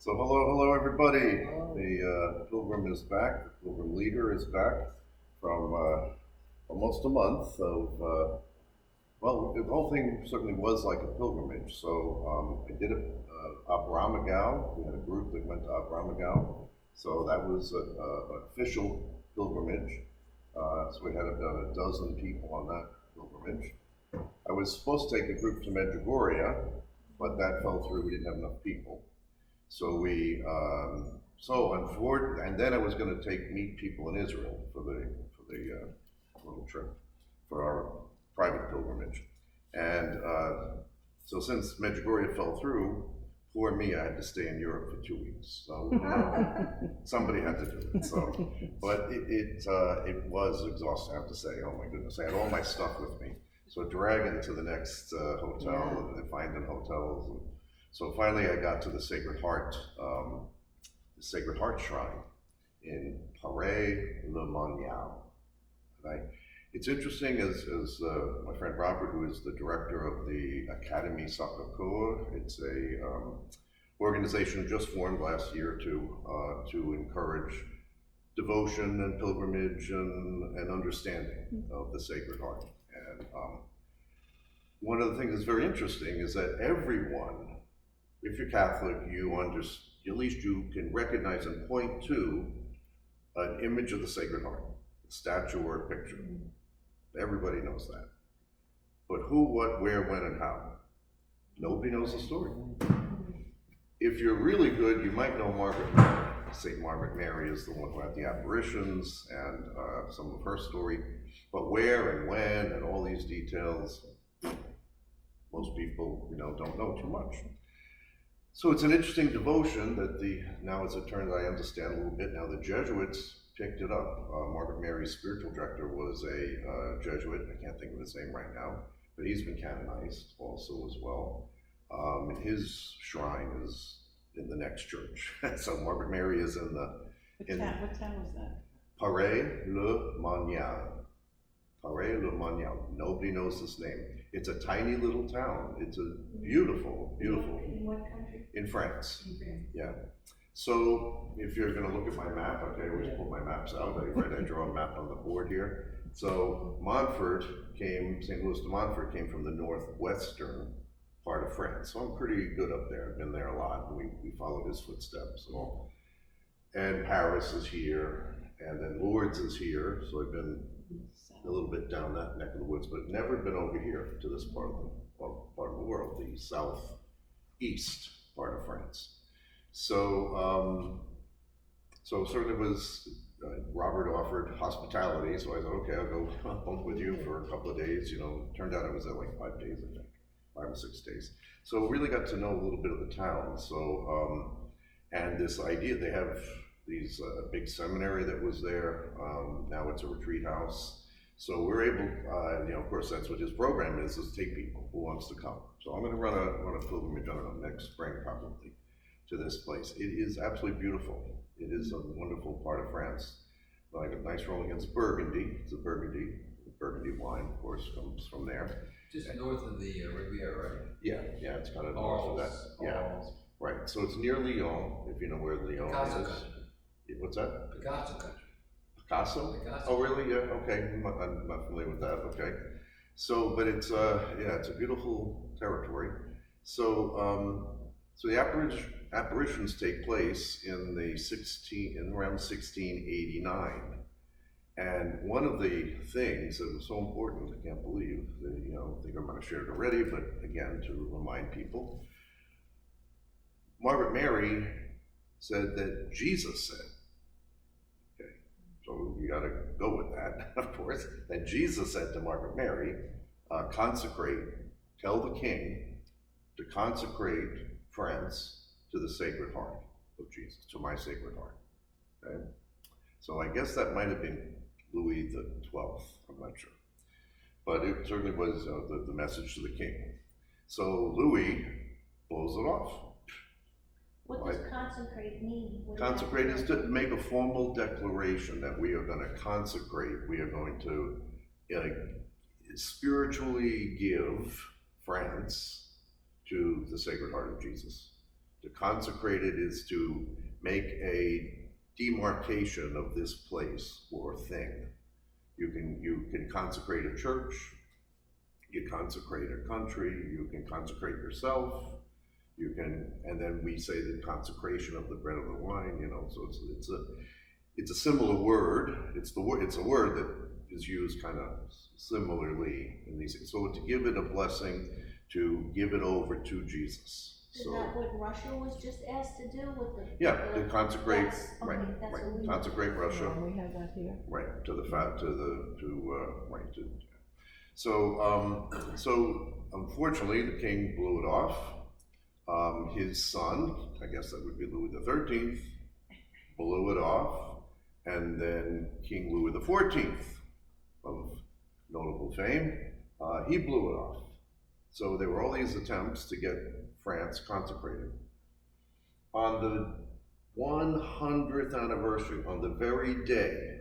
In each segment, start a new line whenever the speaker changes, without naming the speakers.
So hello everybody. The pilgrim is back. The pilgrim leader is back from almost a month of well, the whole thing certainly was like a pilgrimage. So I did it Oberammergau. We had a group that went to Oberammergau. So that was an official pilgrimage. So we had about a dozen people on that pilgrimage. I was supposed to take a group to Medjugorje, but that fell through. We didn't have enough people. So and then I was going to meet people in Israel for the little trip for our private pilgrimage. And so since Medjugorje fell through, poor me, I had to stay in Europe for 2 weeks. So somebody had to do it. So, but it was exhausting, I have to say. Oh my goodness, I had all my stuff with me. So dragging to the next hotel and then finding hotels. And so finally, I got to the Sacred Heart Shrine in Paray-le-Monial. It's interesting, as my friend Robert, who is the director of the Académie Sacré-Cœur, it's a organization just formed last year to encourage devotion and pilgrimage and understanding of the Sacred Heart. And one of the things that's very interesting is that everyone, if you're Catholic, at least you can recognize and point to an image of the Sacred Heart, a statue or a picture. Everybody knows that. But who, what, where, when, and how? Nobody knows the story. If you're really good, you might know Margaret Mary. St. Margaret Mary is the one who had the apparitions and some of her story. But where and when and all these details, most people, don't know too much. So it's an interesting devotion that now as it turns out, I understand a little bit now, the Jesuits picked it up. Margaret Mary's spiritual director was a Jesuit. I can't think of his name right now, but he's been canonized also as well. And his shrine is in the next church. So Margaret Mary is in the...
What town was that?
Paray-le-Monial. Paray-le-Monial. Nobody knows this name. It's a tiny little town. It's a beautiful.
In what country?
In France.
Okay.
Yeah. So if you're going to look at my map, okay, I always pull my maps out. I draw a map on the board here. So St. Louis de Montfort came from the northwestern part of France. So I'm pretty good up there. I've been there a lot. And we followed his footsteps. And Paris is here. And then Lourdes is here. So I've been a little bit down that neck of the woods, but never been over here to this part of the world, the southeast part of France. So certainly Robert offered hospitality, so I said, okay, I'll go bunk with you for a couple of days. Turned out I was there like 5 days, I think, 5 or 6 days. So really got to know a little bit of the town. So and this idea, they have these big seminary that was there. Now it's a retreat house. So we're able, of course, that's what his program is take people who wants to come. So I'm going to run a pilgrimage, I don't know, next spring probably, to this place. It is absolutely beautiful. It is a wonderful part of France. Like a nice roll against Burgundy. It's a Burgundy wine, of course, comes from there.
Just north of the Riviera, right?
Yeah, it's kind of north of that. Yeah, right. So it's near Lyon, if you know where Lyon
Picasso
is.
country.
What's that?
Picasso country.
Picasso?
Picasso.
Oh, really? Yeah. Okay. I'm not familiar with that. Okay. So, but it's it's a beautiful territory. So, so the apparitions take place in around 1689, and one of the things that was so important, I can't believe that I think I might have shared it already, but again to remind people, Margaret Mary said that Jesus said. So you got to go with that, of course, that Jesus said to Margaret Mary, tell the king to consecrate France to the Sacred Heart of Jesus, to my Sacred Heart. Okay? So I guess that might have been Louis the 12th, I'm not sure. But it certainly was the message to the king. So Louis blows it off.
What does consecrate mean?
Consecrate is to make a formal declaration that we are going to consecrate, we are going to spiritually give France to the Sacred Heart of Jesus. To consecrate it is to make a demarcation of this place or thing. You can consecrate a church, you consecrate a country, you can consecrate yourself, you can, and then we say the consecration of the bread and the wine, you know, so it's a similar word. It's a word that is used kind of similarly in these things. So to give it a blessing, to give it over to Jesus.
Is
So
that what Russia was just asked to do with the?
yeah, to consecrate,
That's- okay,
right,
that's
right,
what we-
consecrate Russia.
We have that here.
Right, to the fact, right, so unfortunately, the king blew it off. His son, I guess that would be Louis XIII, blew it off, and then King Louis XIV, of notable fame, he blew it off. So there were all these attempts to get France consecrated. On the 100th anniversary, on the very day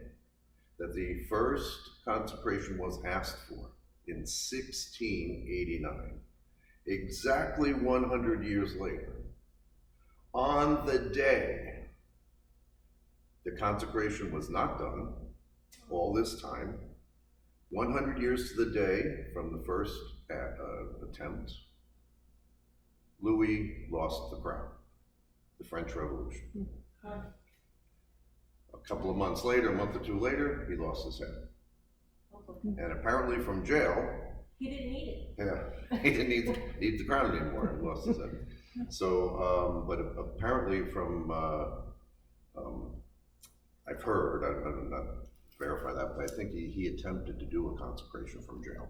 that the first consecration was asked for, in 1689, exactly 100 years later, on the day the consecration was not done, all this time, 100 years to the day from the first attempt, Louis lost the crown, the French Revolution. A couple of months later, a month or two later, he lost his head. And apparently from jail,
He didn't need it.
yeah, he didn't need the crown anymore, he lost his head. So, but apparently from, I've heard, I'm not verify that, but I think he attempted to do a consecration from jail.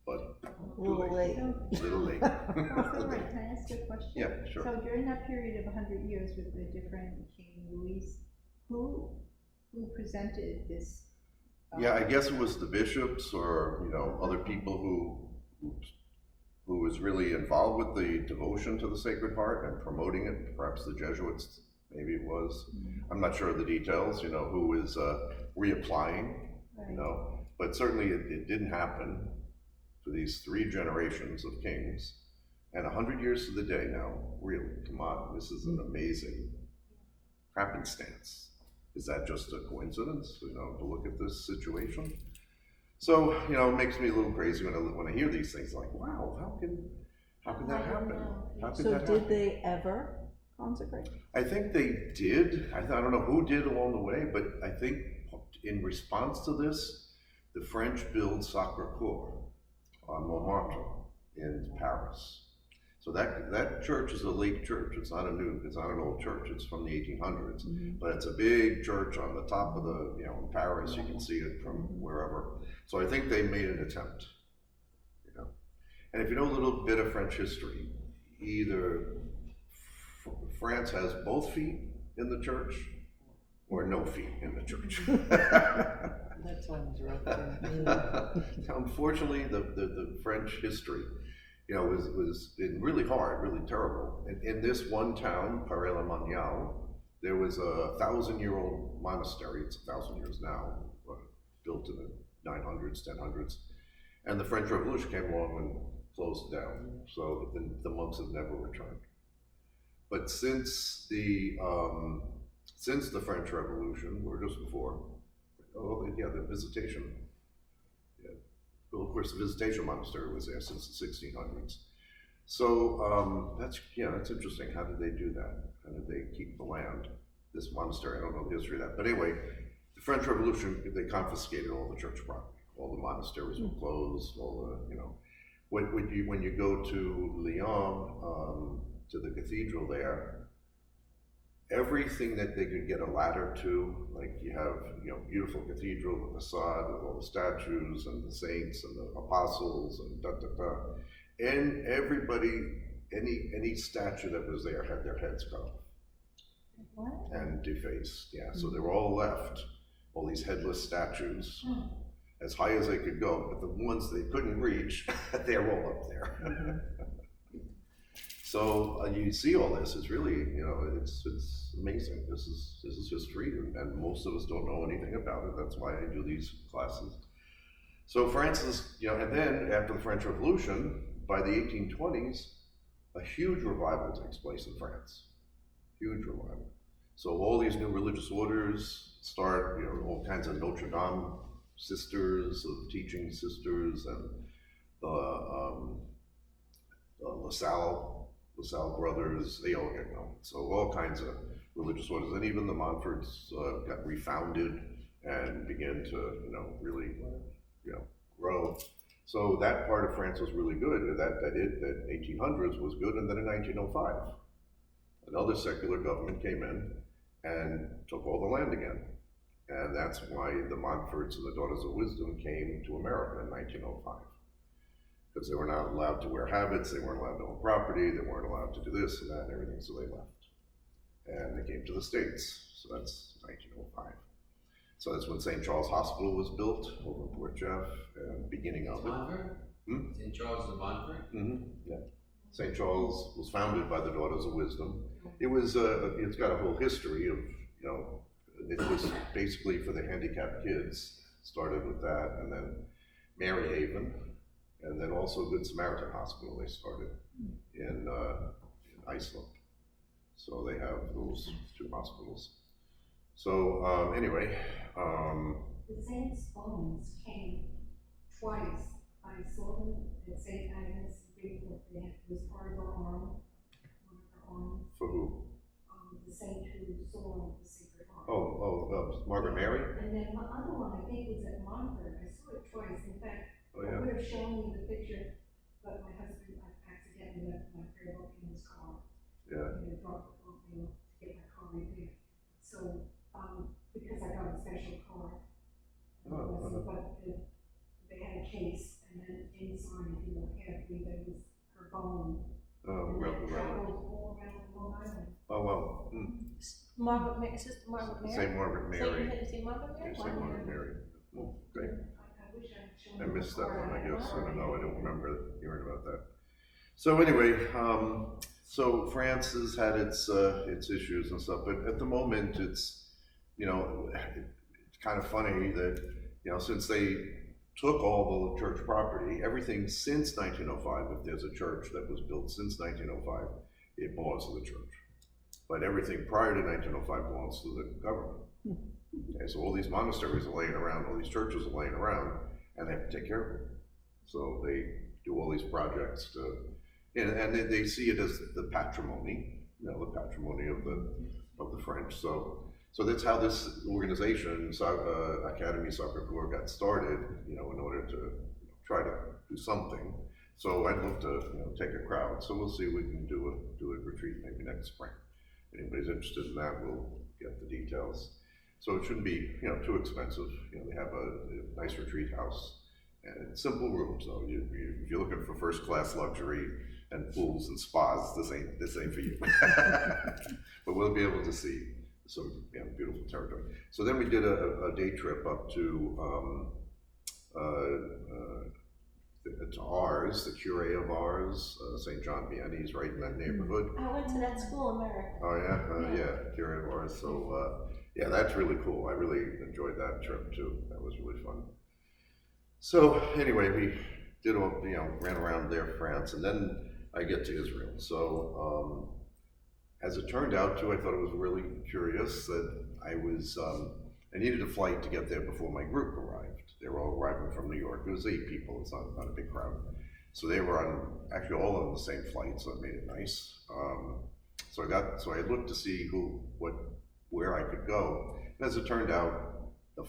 But
A little late.
little late.
Also, Roy, can I ask you a question?
Yeah, sure.
So during that period of 100 years with the different King Louis, who presented this?
Yeah, I guess it was the bishops or, you know, other people who was really involved with the devotion to the Sacred Heart and promoting it, perhaps the Jesuits, maybe it was. I'm not sure of the details, you know, who is reapplying, you know, but certainly it didn't happen for these 3 generations of kings. And 100 years to the day now, really, come on, this is an amazing happenstance. Is that just a coincidence, you know, to look at this situation? So, you know, it makes me a little crazy when I hear these things, like, wow, how can that happen? How could
So
that
did
happen?
they ever consecrate?
I think they did. I don't know who did along the way, but I think in response to this, the French built Sacré-Cœur on Montmartre in Paris. So that church is a late church. It's not an old church. It's from the 1800s, but it's a big church on the top of the, you know, in Paris. You can see it from wherever. So I think they made an attempt, you know. And if you know a little bit of French history, either France has both feet in the church or no feet in the church.
That sounds rough.
Unfortunately, the French history, you know, was been really hard, really terrible. In this one town, Paray-le-Monial, there was a 1,000-year-old monastery. It's 1,000 years now, built in the 900s, 1000s, and the French Revolution came along and closed it down. So the monks have never returned. But since the French Revolution, or just before, the Visitation. Yeah. Well, of course, the Visitation Monastery was there since the 1600s. So that's interesting. How did they do that? How did they keep the land? This monastery, I don't know the history of that. But anyway, the French Revolution, they confiscated all the church property. All the monasteries were closed. All the, you know, when you go to Lyon, to the cathedral there, everything that they could get a ladder to, like you have, you know, beautiful cathedral, the facade with all the statues and the saints and the apostles and and everybody, any statue that was there had their heads cut off.
What?
And defaced, yeah. So they were all left, all these headless statues, as high as they could go, but the ones they couldn't reach, they're all up there. So you see all this. It's really, you know, it's amazing. This is history, and most of us don't know anything about it. That's why I do these classes. So Francis, you know, and then after the French Revolution, by the 1820s, a huge revival takes place in France. Huge revival. So all these new religious orders start, all kinds of Notre Dame sisters, of teaching sisters, and the LaSalle brothers, they all get going. So all kinds of religious orders, and even the Montforts got refounded and began to, really, grow. So that part of France was really good. That 1800s was good, and then in 1905, another secular government came in and took all the land again. And that's why the Montforts and the Daughters of Wisdom came to America in 1905. Because they were not allowed to wear habits, they weren't allowed to own property, they weren't allowed to do this and that and everything, so they left. And they came to the States, so that's 1905. So that's when St. Charles Hospital was built over in Port Jeff, and beginning of it.
Montfort? St. Charles of Montfort?
Yeah. St. Charles was founded by the Daughters of Wisdom. It was, it's got a whole history of, it was basically for the handicapped kids, started with that, and then Mary Haven, and then also Good Samaritan Hospital they started in Iceland. So they have those two hospitals. So anyway.
The Saints' bones came twice. I saw them at St. Agnes. It was part of her arm, one of her arms.
For who?
The saint who saw the Sacred Heart.
Margaret Mary?
And then the other one, I think, was at Montfort. I saw it twice. In fact, I would have shown you the picture, but my husband accidentally left my prayer book in his car.
Yeah.
And dropped it, to get my car repaired. So, because I got a special car, but they had a case, and then inside, if you look carefully, there was her bone. And it traveled all around Long Island.
Oh, well.
Margaret Mary, Sister Margaret Mary.
St. Margaret Mary.
St. Margaret Mary?
St. Margaret Mary. Oh, great.
I wish I'd shown
I
you
missed
the
that
car.
one, I guess. I don't know. I don't remember hearing about that. So anyway, so France has had its issues and stuff, but at the moment it's kind of funny that since they took all the church property, everything since 1905, if there's a church that was built since 1905, it belongs to the church. But everything prior to 1905 belongs to the government. Okay, so all these monasteries are laying around, all these churches are laying around, and they have to take care of them. So they do all these projects to, and they see it as the patrimony, the patrimony of the French. So that's how this organization, Académie Sacré-Cœur, got started, in order to try to do something. So I'd love to, take a crowd. So we'll see if we can do a retreat maybe next spring. If anybody's interested in that, we'll get the details. So it shouldn't be, too expensive. They have a nice retreat house and simple rooms. So if you're looking for first-class luxury and pools and spas, this ain't for you. But we'll be able to see some beautiful territory. So then we did a day trip up to Ars, the cure of Ars, St. John Vianney's right in that neighborhood.
I went to that school in America.
Oh yeah, cure of Ars. So that's really cool. I really enjoyed that trip too. That was really fun. So anyway, we did ran around there, France, and then I get to Israel. So as it turned out too, I thought it was really curious that I needed a flight to get there before my group arrived. They were all arriving from New York. It was 8 people, it's not a big crowd. So they were actually all on the same flight, so it made it nice. So I looked to see where I could go. And as it turned out, the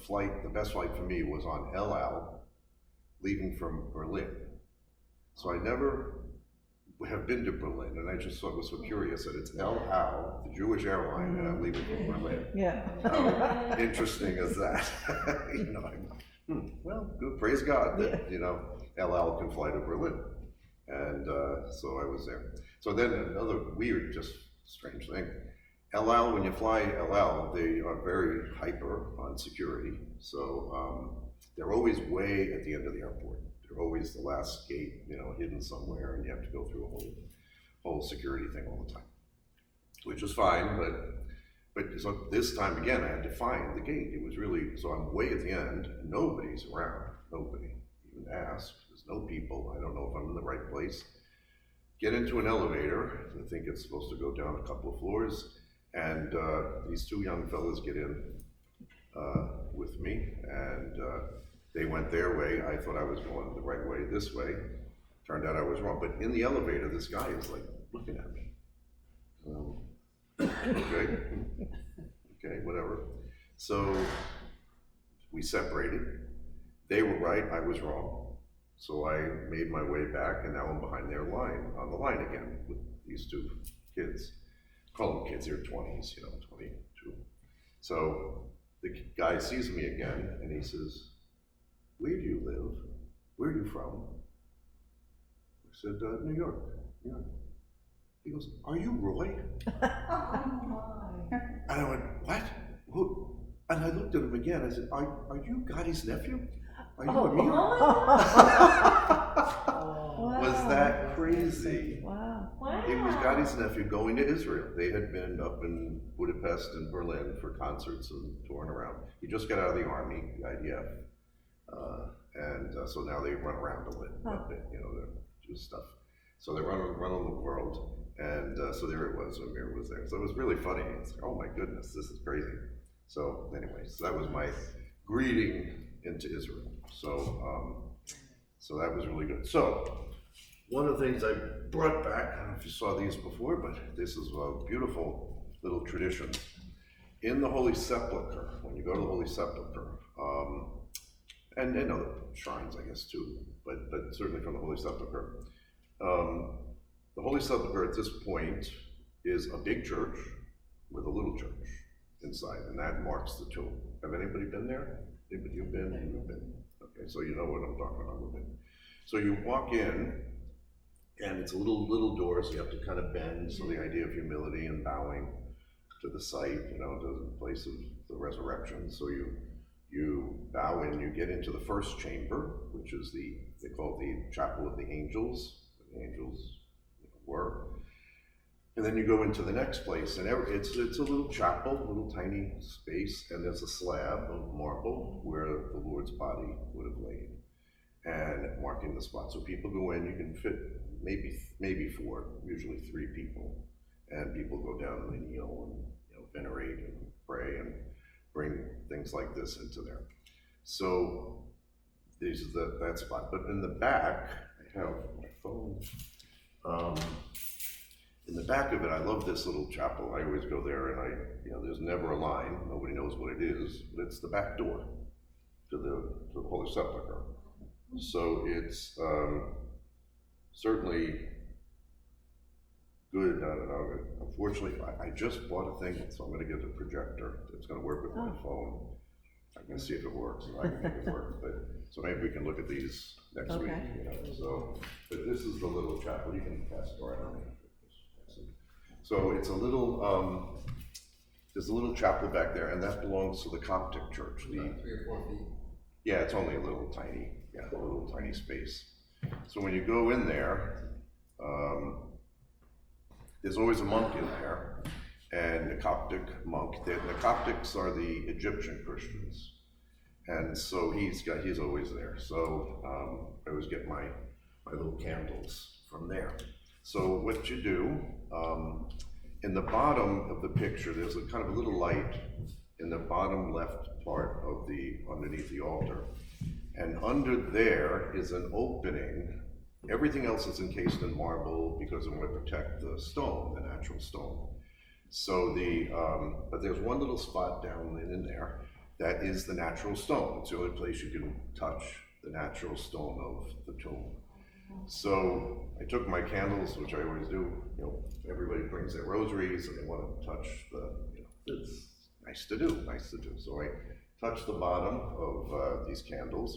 best flight for me was on El Al, leaving from Berlin. So I never have been to Berlin, and I just was so curious that it's El Al, the Jewish airline, and I'm leaving from Berlin.
Yeah.
How interesting is that? Well, good, praise God that, El Al can fly to Berlin. And so I was there. So then another weird, just strange thing. El Al, when you fly El Al, they are very hyper on security. So they're always way at the end of the airport. They're always the last gate, hidden somewhere, and you have to go through a whole security thing all the time, which is fine, but so this time again, I had to find the gate. It was really, so I'm way at the end, nobody's around, nobody even asked, there's no people, I don't know if I'm in the right place. get into an elevator. I think it's supposed to go down a couple of floors, and these two young fellas get in with me, and they went their way. I thought I was going the right way this way. Turned out I was wrong. But in the elevator, this guy is like looking at me. Okay, okay, whatever. So we separated. They were right, I was wrong. So I made my way back, and now I'm behind their line, on the line again with these two kids. Call them kids, they're 20s, 22. So the guy sees me again, and he says, "Where do you live? Where are you from?" I said, "New York, New York." He goes, "Are you Roy?" And I went, "What? Who?" And I looked at him again. I said, "Are you Gotti's nephew? Are you Amir?" Was that crazy?
Wow.
Wow.
He was Gotti's nephew going to Israel. They had been up in Budapest and Berlin for concerts and touring around. He just got out of the army, the IDF. So now they run around a bit, they do stuff. So they run the world. And so there it was, Amir was there. So it was really funny. It's like, oh my goodness, this is crazy. So anyway, so that was my greeting into Israel. So that was really good. So one of the things I brought back, I don't know if you saw these before, but this is a beautiful little tradition. In the Holy Sepulchre, when you go to the Holy Sepulchre, and other shrines, I guess, too, but certainly from the Holy Sepulchre, the Holy Sepulchre at this point is a big church with a little church inside, and that marks the tomb. Have anybody been there? Anybody you've been? You've been. Okay, so you know what I'm talking about a little bit. So you walk in, and it's a little doors. You have to kind of bend. So the idea of humility and bowing to the site, to the place of the resurrection. So you bow in. You get into the first chamber, which is they call it the Chapel of the Angels. The angels were. And then you go into the next place, and it's a little chapel, a little tiny space, and there's a slab of marble where the Lord's body would have laid, and marking the spot. So people go in, you can fit maybe 4, usually 3 people, and people go down and they kneel and venerate and pray and bring things like this into there. So this is that spot. But in the back, I have my phone. In the back of it, I love this little chapel. I always go there, and there's never a line. Nobody knows what it is, but it's the back door to the Holy Sepulchre. So it's certainly good. Unfortunately, I just bought a thing, so I'm going to get a projector. It's going to work with my phone. I'm going to see if it works. I can make it work, so maybe we can look at these next week. So, but this is the little chapel. You can pass it around. So it's a little, there's a little chapel back there, and that belongs to the Coptic church.
About 3 or 4 feet.
Yeah, it's only a little tiny space. So when you go in there, there's always a monk in there, and the Coptic monk. The Coptics are the Egyptian Christians, and so he's always there. So I always get my little candles from there. So what you do, in the bottom of the picture, there's a kind of a little light in the bottom left part of underneath the altar. And under there is an opening. Everything else is encased in marble because it want to protect the stone, the natural stone. So but there's one little spot down in there that is the natural stone. It's the only place you can touch the natural stone of the tomb. So I took my candles, which I always do. Everybody brings their rosaries and they want to touch it's nice to do. So I touch the bottom of these candles,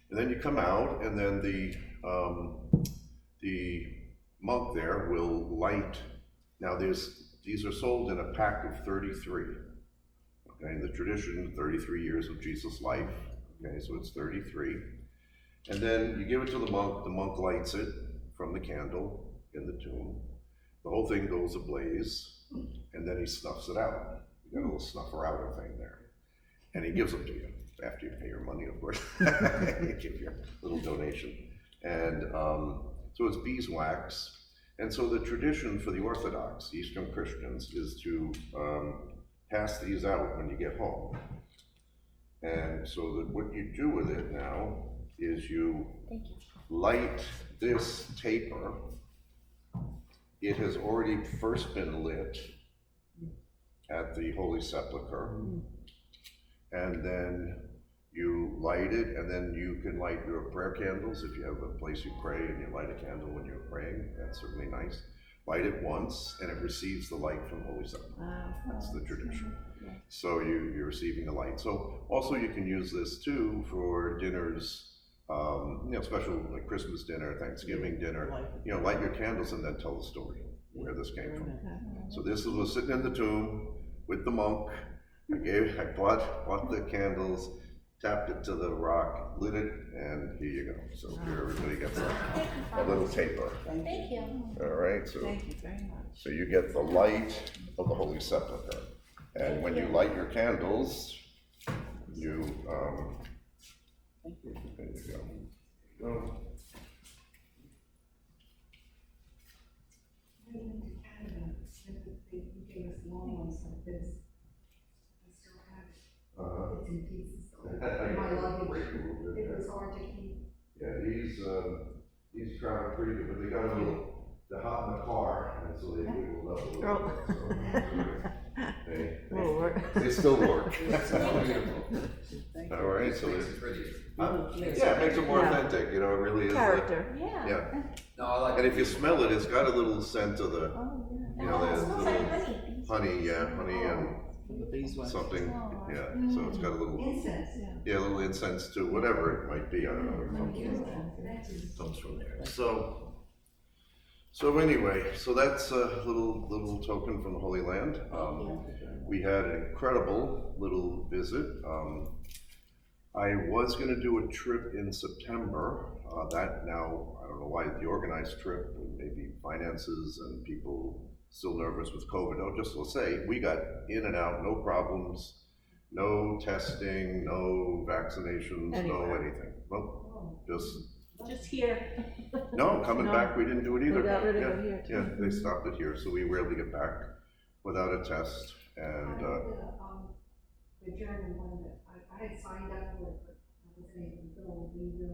and then you come out, and then the monk there will light. Now these are sold in a pack of 33. Okay, the tradition, 33 years of Jesus' life. Okay, so it's 33. And then you give it to the monk lights it from the candle in the tomb. The whole thing goes ablaze, and then he snuffs it out. You got a little snuffer outer thing there. And he gives them to you, after you pay your money, of course. You give your little donation. And so it's beeswax, And so the tradition for the Orthodox, Eastern Christians, is to pass these out when you get home. And so that what you do with it now is you light this taper. It has already first been lit at the Holy Sepulchre, and then you light it, and then you can light your prayer candles if you have a place you pray and you light a candle when you're praying. That's certainly nice. Light it once, and it receives the light from Holy Sepulchre. That's the tradition. So you're receiving the light. So also you can use this too for dinners, special like Christmas dinner, Thanksgiving dinner. Light your candles and then tell the story where this came from. So this was sitting in the tomb with the monk. I bought the candles, tapped it to the rock, lit it, and here you go. So here everybody gets a little taper.
Thank you.
All right, so
Thank you very much.
so you get the light of the Holy Sepulchre. And when you light your candles, you, there you go.
I went to Canada, and they gave us long ones like this. I still have it. It's in pieces. My luggage, it was hard to keep.
Yeah, these travel pretty good, but they got a little, they're hot in the car, and so they wiggle up a little bit. So they still work. All right, so
Makes
it's,
it prettier.
yeah, it makes it more authentic, it really is.
Character.
Yeah,
No, I like.
and if you smell it, it's got a little scent of the,
Oh, yeah.
you know,
It
the
smells like honey.
honey and
The beeswax.
something, yeah, so it's got a little,
Incense.
yeah, a little incense too, whatever it might be, I don't know where it comes from there. So anyway, so that's a little token from the Holy Land. We had an incredible little visit. I was going to do a trip in September. That now, I don't know why the organized trip, maybe finances and people still nervous with COVID. Oh, just to say, we got in and out, no problems, no testing, no vaccinations, no
Anywhere.
anything. Nope,
Just here.
no, coming
No.
back, we didn't do it either.
We got rid of
Yeah,
it here too.
yeah, they stopped it here, so we were able to get back without a test. And
The German one that I had signed up for, but I wasn't able to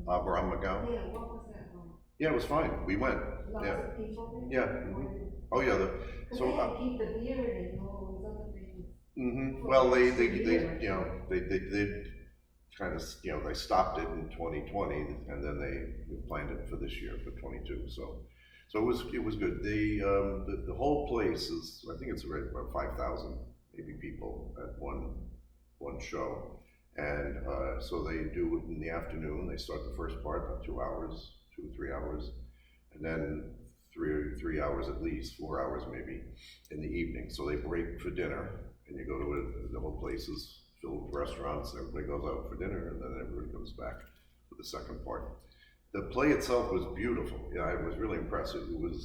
go.
Oberammergau,
Yeah, what was that one?
yeah, it was fine. We went.
Lots
Yeah.
of people?
Yeah, Oh yeah.
Because
So
they had to keep the beard and all those other things.
well, they kind of they stopped it in 2020, and then they planned it for this year for 22. So it was good. The whole place is, I think it's about 5,000 maybe people at one show, and so they do it in the afternoon. They start the first part about 2 hours, 2 or 3 hours, and then three hours at least, 4 hours maybe in the evening. So they break for dinner, and you go to it. The whole place is filled with restaurants. Everybody goes out for dinner, and then everybody comes back for the second part. The play itself was beautiful. Yeah, it was really impressive.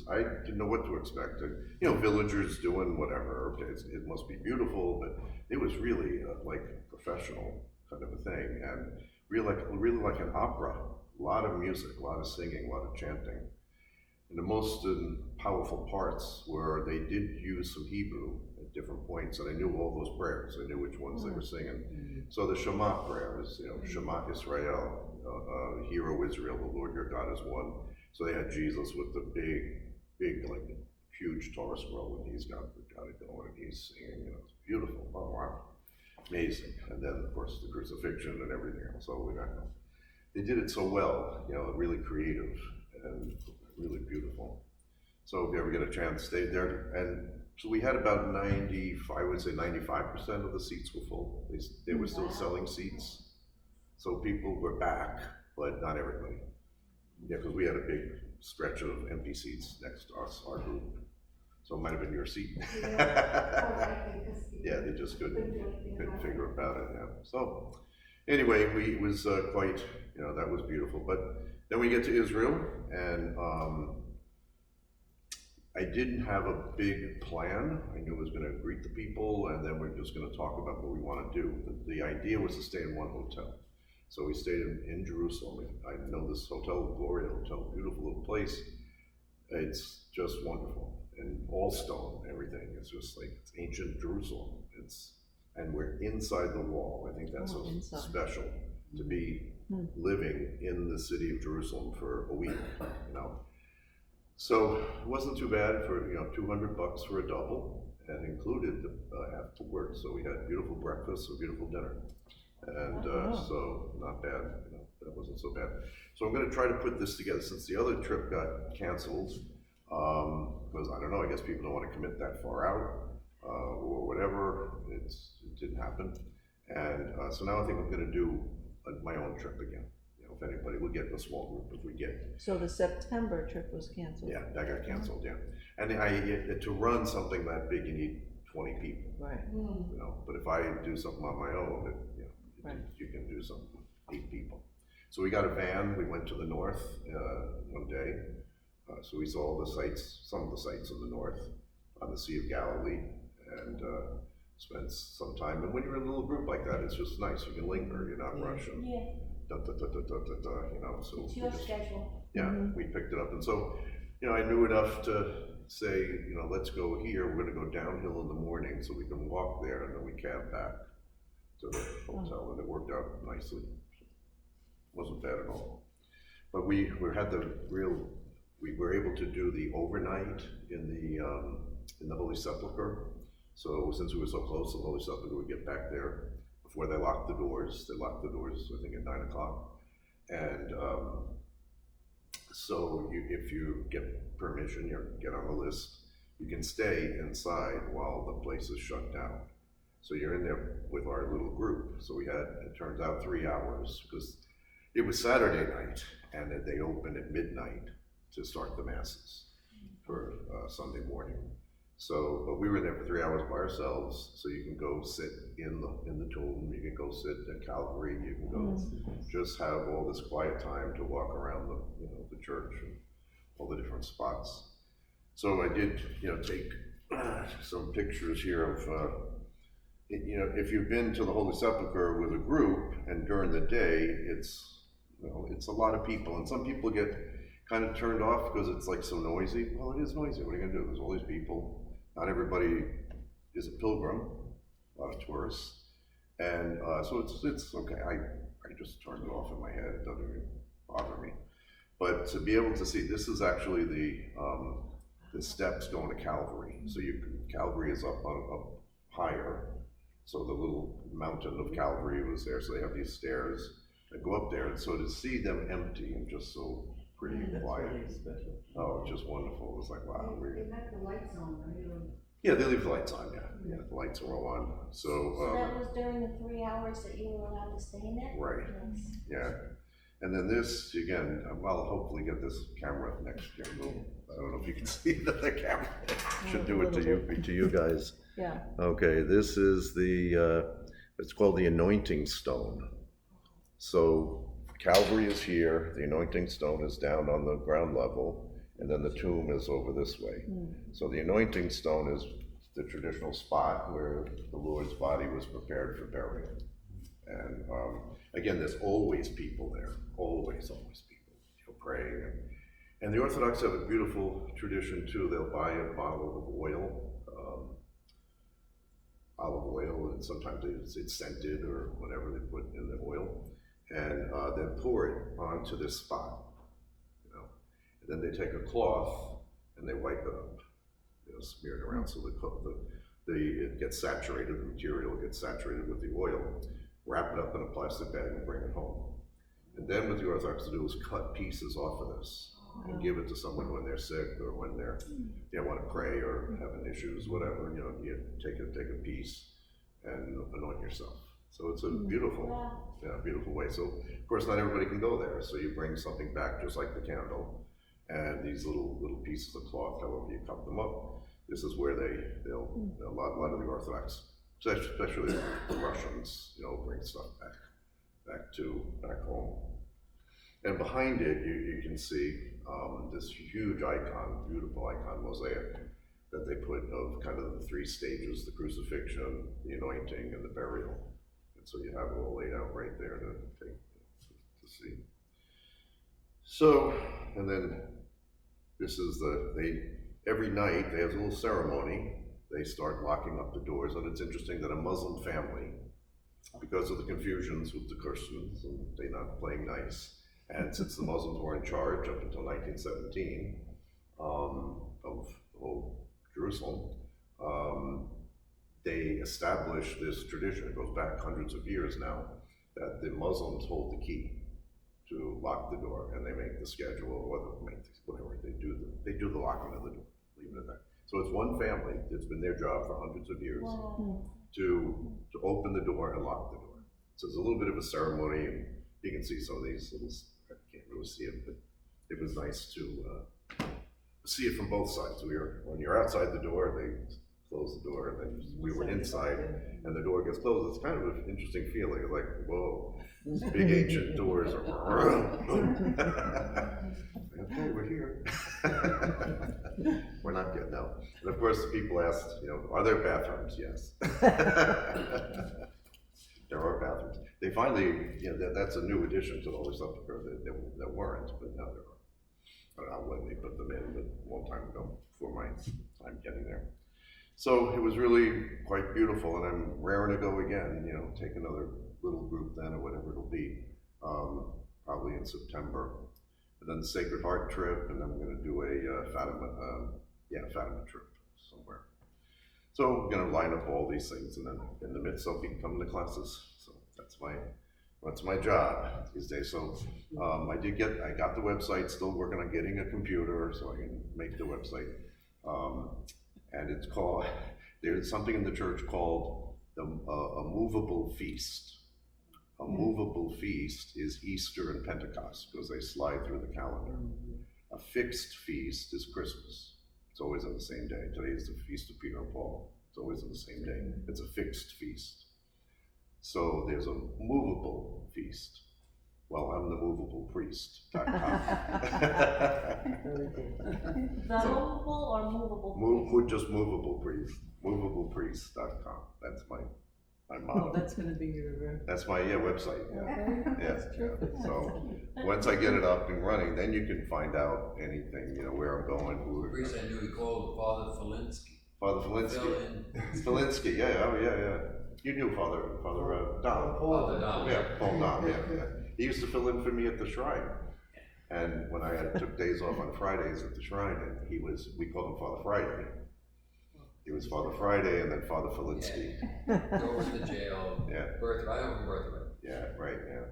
I didn't know what to expect. Villagers doing whatever. Okay, it must be beautiful, but it was really like a professional kind of a thing, and really like an opera. A lot of music, a lot of singing, a lot of chanting. And the most powerful parts were they did use some Hebrew at different points, and I knew all those prayers. I knew which ones they were singing. So the Shema prayer is, Shema Israel, Hear, O Israel, the Lord your God is one. So they had Jesus with the big, like huge Torah scroll, and he's got it going, and he's singing. It's beautiful. Oh wow, amazing. And then of course the crucifixion and everything else. So they did it so well, really creative and really beautiful. So if you ever get a chance, stay there. And so we had about 95% of the seats were full. They were still selling seats. So people were back, but not everybody. Yeah, because we had a big stretch of empty seats next to us, our group. So it might have been your seat. Yeah, they just couldn't figure about it. Yeah. So anyway, it was quite, that was beautiful. But then we get to Israel, and I didn't have a big plan. I knew I was going to greet the people, and then we're just going to talk about what we want to do. The idea was to stay in one hotel. So we stayed in Jerusalem. I know this hotel, Gloria Hotel, beautiful little place. It's just wonderful, and all stone, everything. It's just like it's ancient Jerusalem. And we're inside the wall. I think that's so
inside.
special to be living in the city of Jerusalem for a week, you know. So it wasn't too bad for, $200 for a double, and included after work. So we had beautiful breakfast, a beautiful dinner, and so not bad. That wasn't so bad. So I'm going to try to put this together since the other trip got canceled, because I don't know. I guess people don't want to commit that far out. Or whatever, it didn't happen. And so now I think I'm gonna do my own trip again. If anybody, we'll get a small group if we get.
So the September trip was canceled?
Yeah, that got canceled, yeah. And to run something that big, you need 20 people,
Right.
But if I do something on my own,
Right.
you can do something, 8 people. So we got a van, we went to the north one day. So we saw all the sights, some of the sights of the north on the Sea of Galilee, and spent some time. And when you're in a little group like that, it's just nice. You can linger. You're not rushing.
Yeah,
So
it's
we
your
just,
schedule.
we picked it up, and so I knew enough to say, let's go here. We're going to go downhill in the morning, so we can walk there, and then we cab back to the hotel, and it worked out nicely. Wasn't bad at all. But we were able to do the overnight in the Holy Sepulchre. So since we were so close to the Holy Sepulchre, we get back there before they locked the doors. They locked the doors, I think, at 9 o'clock. And so if you get permission, you get on the list, you can stay inside while the place is shut down. So you're in there with our little group. So we had, it turns out, 3 hours, because it was Saturday night, and they opened at midnight to start the masses for Sunday morning. So, but we were there for 3 hours by ourselves. So you can go sit in the tomb, you can go sit at Calvary, you can go just have all this quiet time to walk around the church and all the different spots. So I did, take some pictures here of, if you've been to the Holy Sepulchre with a group and during the day, it's a lot of people, and some people get kind of turned off because it's like so noisy. Well, it is noisy. What are you gonna do? There's all these people. Not everybody is a pilgrim. A lot of tourists, and so it's okay. I just turned it off in my head. It doesn't even bother me. But to be able to see, this is actually the steps going to Calvary. So Calvary is up higher. So the little mountain of Calvary was there. So they have these stairs that go up there, and so to see them empty and just so pretty and quiet.
Really special.
Oh, just wonderful. It was like, wow.
They left the lights on, right?
Yeah, they leave the lights on, yeah. The lights are all on.
So
So,
that was during the 3 hours that you were allowed to stay in there?
right,
Yes.
yeah. And then this, again, I'll hopefully get this camera next year. I don't know if you can see the camera. Should do it to you guys.
Yeah.
Okay, this is it's called the anointing stone. So Calvary is here, the anointing stone is down on the ground level, and then the tomb is over this way. So the anointing stone is the traditional spot where the Lord's body was prepared for burial. And again, there's always people there, always people, praying. And the Orthodox have a beautiful tradition too. They'll buy a bottle of oil, olive oil, and sometimes it's scented or whatever they put in the oil, and then pour it onto this spot, and then they take a cloth and they wipe it up, smear it around so it gets saturated, the material gets saturated with the oil, wrap it up in a plastic bag and bring it home. And then what the Orthodox do is cut pieces off of this and give it to someone when they're sick or when they want to pray or having issues, whatever. You take a piece and anoint yourself. So it's a beautiful, beautiful way. So of course not everybody can go there. So you bring something back, just like the candle, and these little pieces of cloth, however you cut them up. This is where a lot of the Orthodox, especially the Russians, bring stuff back home. And behind it, you can see this huge icon, beautiful icon mosaic that they put of kind of the 3 stages: the crucifixion, the anointing, and the burial. And so you have it all laid out right there to see. So, and then This is every night they have a little ceremony. They start locking up the doors, and it's interesting that a Muslim family, because of the confusions with the Christians and they not playing nice, and since the Muslims were in charge up until 1917 of the whole Jerusalem, they established this tradition. It goes back hundreds of years now, that the Muslims hold the key to lock the door, and they make the schedule, or whatever they do the locking of the door. Leave it at that. So it's one family. It's been their job for hundreds of years to open the door and lock the door. So it's a little bit of a ceremony, and you can see some of these little. I can't really see it, but it was nice to see it from both sides. When you're outside the door, they close the door, and then we were inside, and the door gets closed. It's kind of an interesting feeling. It's like, whoa, these big ancient doors are. Okay, we're here. We're not getting out. And of course, the people asked, are there bathrooms? Yes. There are bathrooms. They finally, that's a new addition to the Holy Sepulchre that weren't, but now there are. I don't know when they put them in, but a long time ago, before my time getting there. So it was really quite beautiful, and I'm raring to go again, take another little group then, or whatever it'll be, probably in September. And then the Sacred Heart trip, and then I'm going to do a Fatima trip somewhere. So I'm going to line up all these things, and then in the midst I'll be coming to classes. So that's my job these days. So I got the website, still working on getting a computer so I can make the website. And it's called, there's something in the church called a movable feast. A movable feast is Easter and Pentecost, because they slide through the calendar. A fixed feast is Christmas. It's always on the same day. Today is the feast of Peter and Paul. It's always on the same day. It's a fixed feast. So there's a movable feast. Well, I'm the movable priest.
The movable or movable?
Just movable priest. Movablepriest.com. That's my motto.
Oh, that's gonna be your.
That's my website. Yeah.
That's terrific.
So once I get it up and running, then you can find out anything, where I'm going.
The priest I knew, he called Father Felinsky.
Father Felinsky. Felinsky, yeah. You knew Father Dom.
Father Dom.
Yeah, Paul Dom, yeah. He used to fill in for me at the shrine. And when I took days off on Fridays at the shrine, and we called him Father Friday. He was Father Friday and then Father Felinsky.
Go to the jail.
Yeah.
Birthright over birthright.
Yeah, right, yeah. Okay.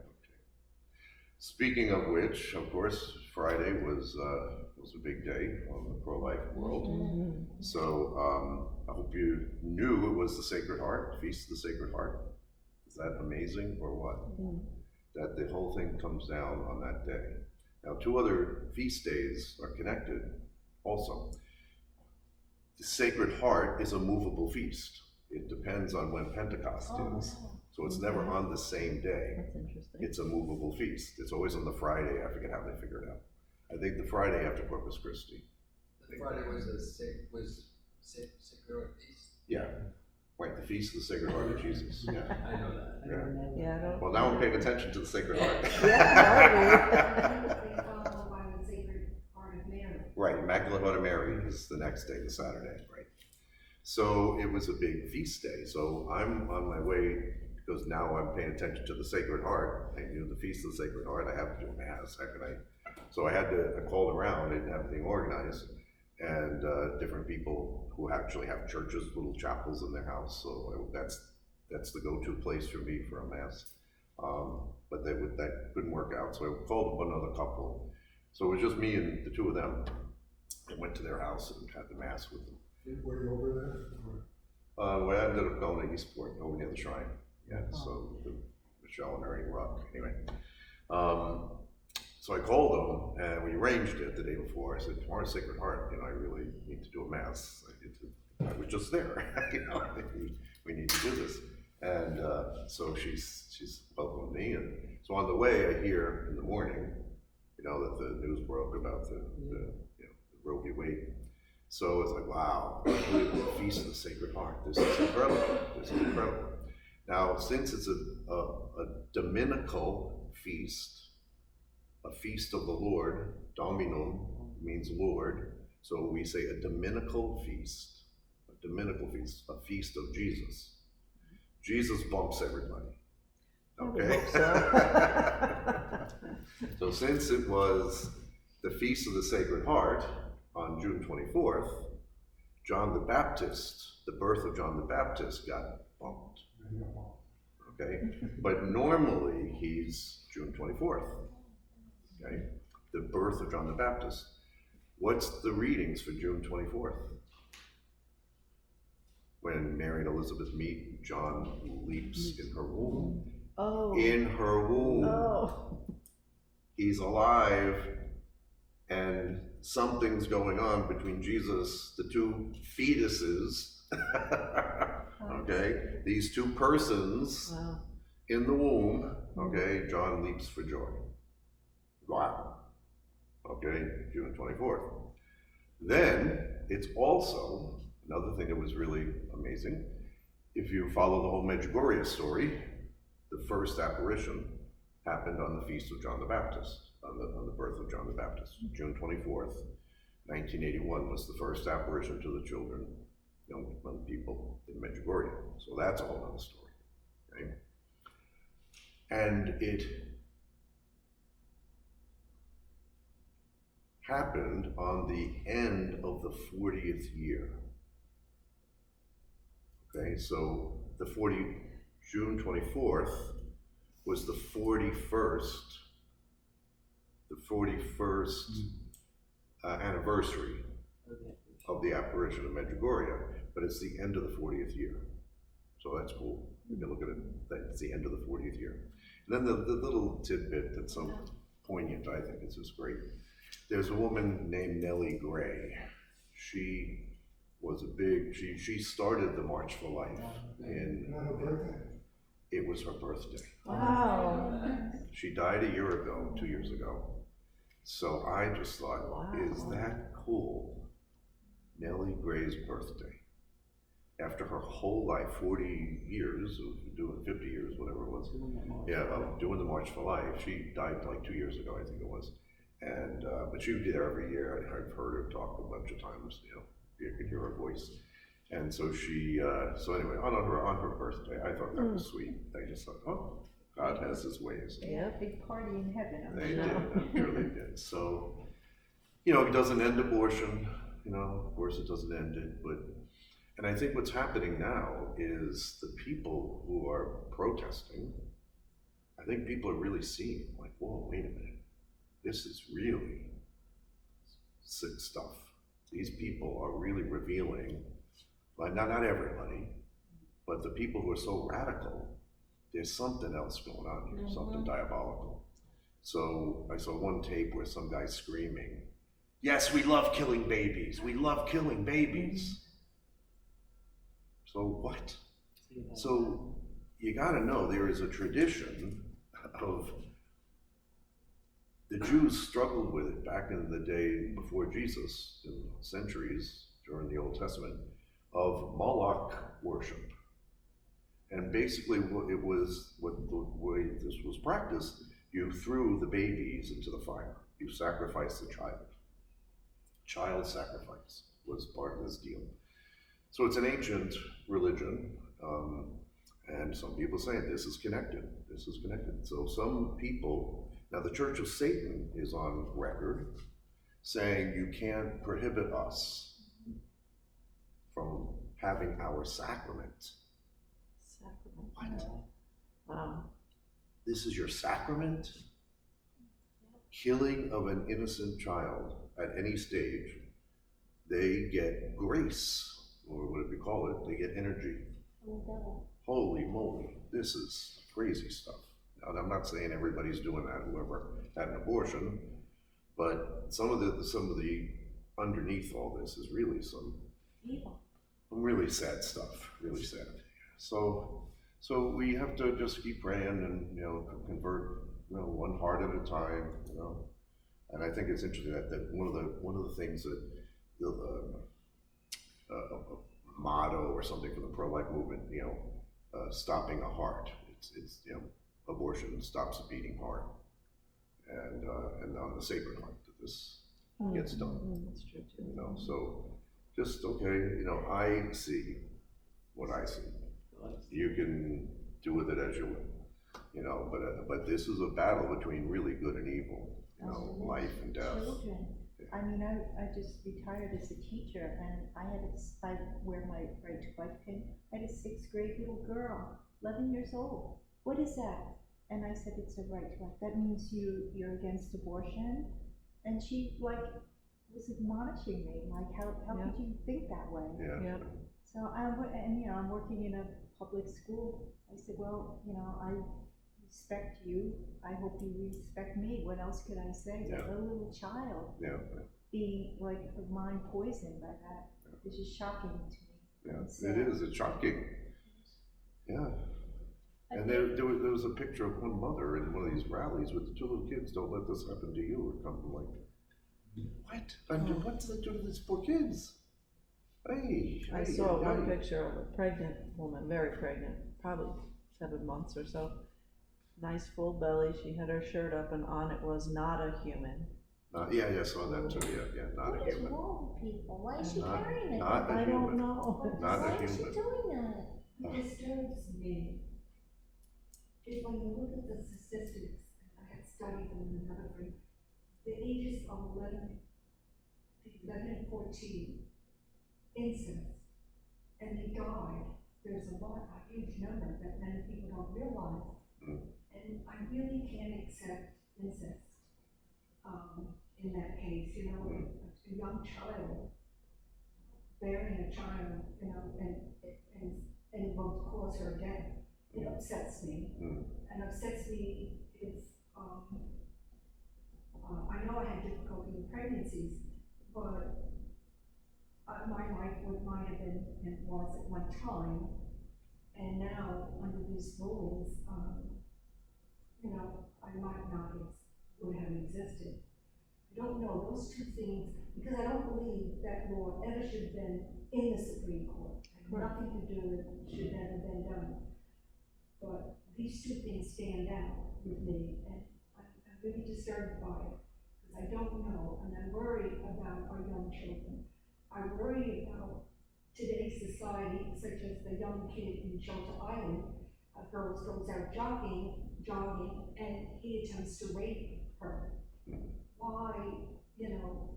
Speaking of which, of course, Friday was a big day on the pro-life world. So I hope you knew it was the Sacred Heart, Feast of the Sacred Heart. Is that amazing or what? That the whole thing comes down on that day. Now, 2 other feast days are connected also. The Sacred Heart is a movable feast. It depends on when Pentecost is. So it's never on the same day.
That's interesting.
It's a movable feast. It's always on the Friday. I forget how they figure it out. I think the Friday after Corpus Christi.
The Friday was Sacred Feast.
Yeah. Right, the Feast of the Sacred Heart of Jesus. Yeah.
I know that.
Yeah.
Yeah, I don't.
Well, now I'm paying attention to the Sacred Heart.
They follow by the Sacred Heart of Mary.
Right, Immaculate Heart of Mary is the next day, the Saturday, right? So it was a big feast day. So I'm on my way, because now I'm paying attention to the Sacred Heart. I knew the Feast of the Sacred Heart. I have to do a Mass. How could I? So I called around, I didn't have anything organized, and different people who actually have churches, little chapels in their house. So that's the go-to place for me for a Mass. But that couldn't work out. So I called up another couple. So it was just me and the 2 of them. I went to their house and had the Mass with them.
Were you over there?
Well, I ended up going to Eastport, over near the shrine. Yeah, so Michelle and Ernie Rock. Anyway, so I called them, and we arranged it the day before. I said, tomorrow's Sacred Heart, I really need to do a Mass. I was just there, we need to do this. And so she's welcomed me, and so on the way, I hear in the morning, that the news broke about the Roe v. Wade. So it's like, wow, the Feast of the Sacred Heart. This is incredible. Now, since it's a dominical feast, a feast of the Lord, Dominum, means Lord. So we say a dominical feast, a feast of Jesus. Jesus bumps everybody. Okay? So since it was the Feast of the Sacred Heart on June 24th, John the Baptist, the birth of John the Baptist got bumped. Okay? But normally he's June 24th. Okay? The birth of John the Baptist. What's the readings for June 24th? When Mary and Elizabeth meet, John leaps in her womb.
Oh.
In her womb.
Oh.
He's alive, and something's going on between Jesus, the two fetuses, okay? These two persons
Wow.
in the womb, okay? John leaps for joy. Wow. Okay, June 24th. Then, it's also, another thing that was really amazing, if you follow the whole Medjugorje story, the first apparition happened on the Feast of John the Baptist, on the birth of John the Baptist. June 24th, 1981 was the first apparition to the children, young people in Medjugorje. So that's a whole other story, okay? And it happened on the end of the 40th year. Okay, so June 24th was the 41st anniversary of the apparition of Medjugorje, but it's the end of the 40th year. So that's cool. You can look at it, that's the end of the 40th year. And then the little tidbit that's so poignant, I think, is just great. There's a woman named Nellie Gray. She was she started the March for Life it was her birthday.
Wow.
She died a year ago, 2 years ago. So I just thought,
Wow.
is that cool? Nellie Gray's birthday. After her whole life, 40 years of doing, 50 years, whatever it was. Yeah, of doing the March for Life. She died like 2 years ago, I think it was. And, but she would be there every year. I've heard her talk a bunch of times, you know, you could hear her voice. And so she, so anyway, on her birthday, I thought that was sweet. I just thought, oh, God has his ways.
They had a big party in heaven, I'm
They
sure.
did, I'm sure they did. So, you know, it doesn't end abortion, you know, of course it doesn't end it, but, and I think what's happening now is the people who are protesting, I think people are really seeing, like, whoa, wait a minute, this is really sick stuff. These people are really revealing, like, not everybody, but the people who are so radical, there's something else going on here, something diabolical. So I saw one tape where some guy's screaming, yes, we love killing babies, we love killing babies. So what? So you gotta know there is a tradition of, the Jews struggled with it back in the day before Jesus, in centuries during the Old Testament, of Moloch worship. And basically what the way this was practiced, you threw the babies into the fire. You sacrificed the child. Child sacrifice was part of this deal. So it's an ancient religion, and some people say this is connected. This is connected. So some people, now the Church of Satan is on record saying you can't prohibit us from having our sacrament. What?
Wow.
This is your sacrament? Killing of an innocent child at any stage, they get grace, or whatever you call it, they get energy. Holy moly, this is crazy stuff. Now, I'm not saying everybody's doing that, whoever had an abortion, but some of the underneath all this is really some really sad stuff, really sad. So we have to just keep praying and, you know, convert, you know, one heart at a time, you know. And I think it's interesting that one of the things that a motto or something for the pro-life movement, you know, stopping a heart. It's you know, abortion stops a beating heart, and on the Sacred Heart, that this gets done.
That's true too.
You know, so just, okay, you know, I see what I see. You can do with it as you will, you know, but this is a battle between really good and evil, you know, life and death.
Children. I mean, I just retired as a teacher, and I wear my right to wife pin. I had a 6th grade little girl, 11 years old. What is that? And I said, it's a right to wife. That means you're against abortion? And she was admonishing me, like, how
Yeah.
could you think that way?
Yeah.
Yep.
So I'm working in a public school. I said, well, you know, I respect you. I hope you respect me. What else could I say?
Yeah.
A little child
Yeah,
being like her mind poisoned by that is just shocking to me.
yeah,
So-
it is, it's shocking. Yeah. And there was a picture of one mother in one of these rallies with the 2 little kids, don't let this happen to you, or something like, what? I mean, what does it do to these poor kids? Hey,
I
hey,
saw one
hey.
picture of a pregnant woman, very pregnant, probably 7 months or so. Nice full belly, she had her shirt up, and on it was "not a human."
Yeah, I saw that too, yeah, not a
What is
human.
wrong with people? Why is she
Not-
carrying it?
not a
I don't
human.
know.
Not a
Why is she
human.
doing that?
What disturbs me is when you look at the statistics, and I had studied them in another group, the ages of 11 and 14, incest, and they died. There's a huge number that many people don't realize.
Mm.
And I really can't accept incest, in that case, you know, a young child bearing a child, you know, and will cause her death. It upsets me.
Mm.
And upsets me if, I know I had difficulty with pregnancies, but my life might have been, and was at one time, and now, under these rulings, you know, I might not would have existed. I don't know, those 2 things, because I don't believe that law ever should have been in the Supreme Court. It had nothing to do with it, should never been done. But these 2 things stand out with me, and I'm really disturbed by it, because I don't know, and I'm worried about our young children. I worry about today's society, such as the young kid in Shelter Island. A girl goes out jogging, and he attempts to rape her. Why, you know,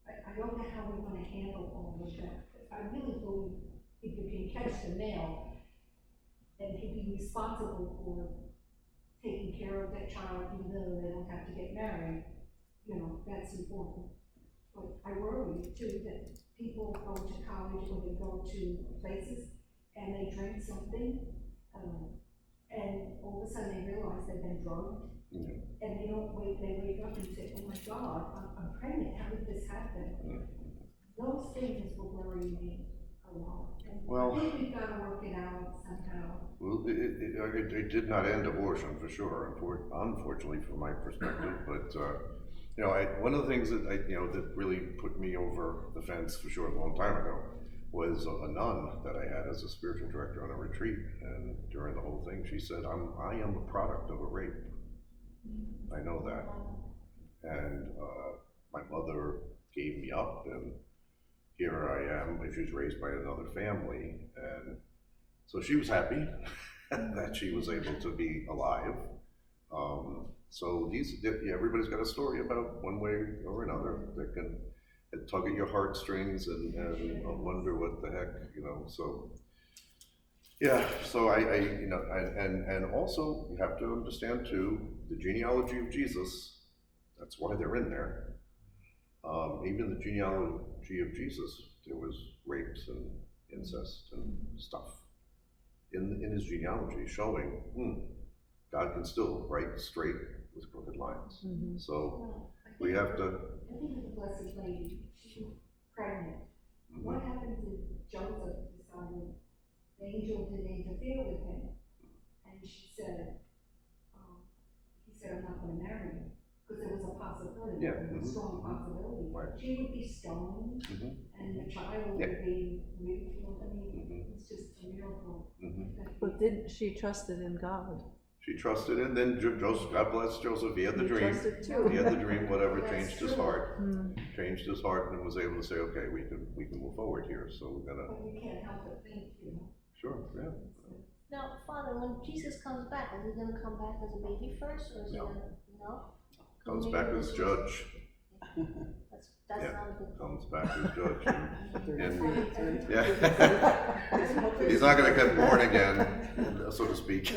I don't know how we're gonna handle all of that. I really believe if you can catch the male, and he'd be responsible for taking care of that child, even though they don't have to get married, you know, that's important. But I worry too that people go to college or they go to places and they drink something, and all of a sudden they realize they've been drugged, and they wake up and say, oh my God, I'm pregnant, how did this happen? Those things will worry me a lot. And
Well-
I think we've gotta work it out somehow.
Well, it did not end abortion, for sure, unfortunately, from my perspective, but, you know, one of the things that that really put me over the fence, for sure, a long time ago, was a nun that I had as a spiritual director on a retreat, and during the whole thing, she said, I am a product of a rape. I know that. And, my mother gave me up, and here I am, and she was raised by another family, and so she was happy that she was able to be alive. So everybody's got a story about one way or another that can tug at your heartstrings and wonder what the heck, you know, so. Yeah, so and also you have to understand too, the genealogy of Jesus, that's why they're in there. Even the genealogy of Jesus, there was rapes and incest and stuff in his genealogy, showing God can still write straight with crooked lines. So
Well,
we have to.
I think of the Blessed Lady, she was pregnant. What happens if Joseph decided the angel didn't interfere with him? And she said, he said, I'm not gonna marry you, because there was a possibility, a strong possibility.
Right.
She would be stoned, and the child would be ridiculed. I mean, it's just a miracle.
But didn't she trusted in God?
She trusted, and then Joseph, God bless Joseph, he had the
He
dream.
trusted too.
He had the dream, whatever,
That's
changed his
true.
heart.
Mm.
Changed his heart and was able to say, okay, we can move forward here, so we're gonna,
But you can't help but think, you know.
sure, yeah.
Now, Father, when Jesus comes back, is he gonna come back as a baby first, or is he
No.
gonna, no?
Comes
Maybe
back
this
as
is-
judge,
That's
Yeah.
not a good thing.
comes back as judge. And,
And-
yeah. He's not gonna get born again, so to speak,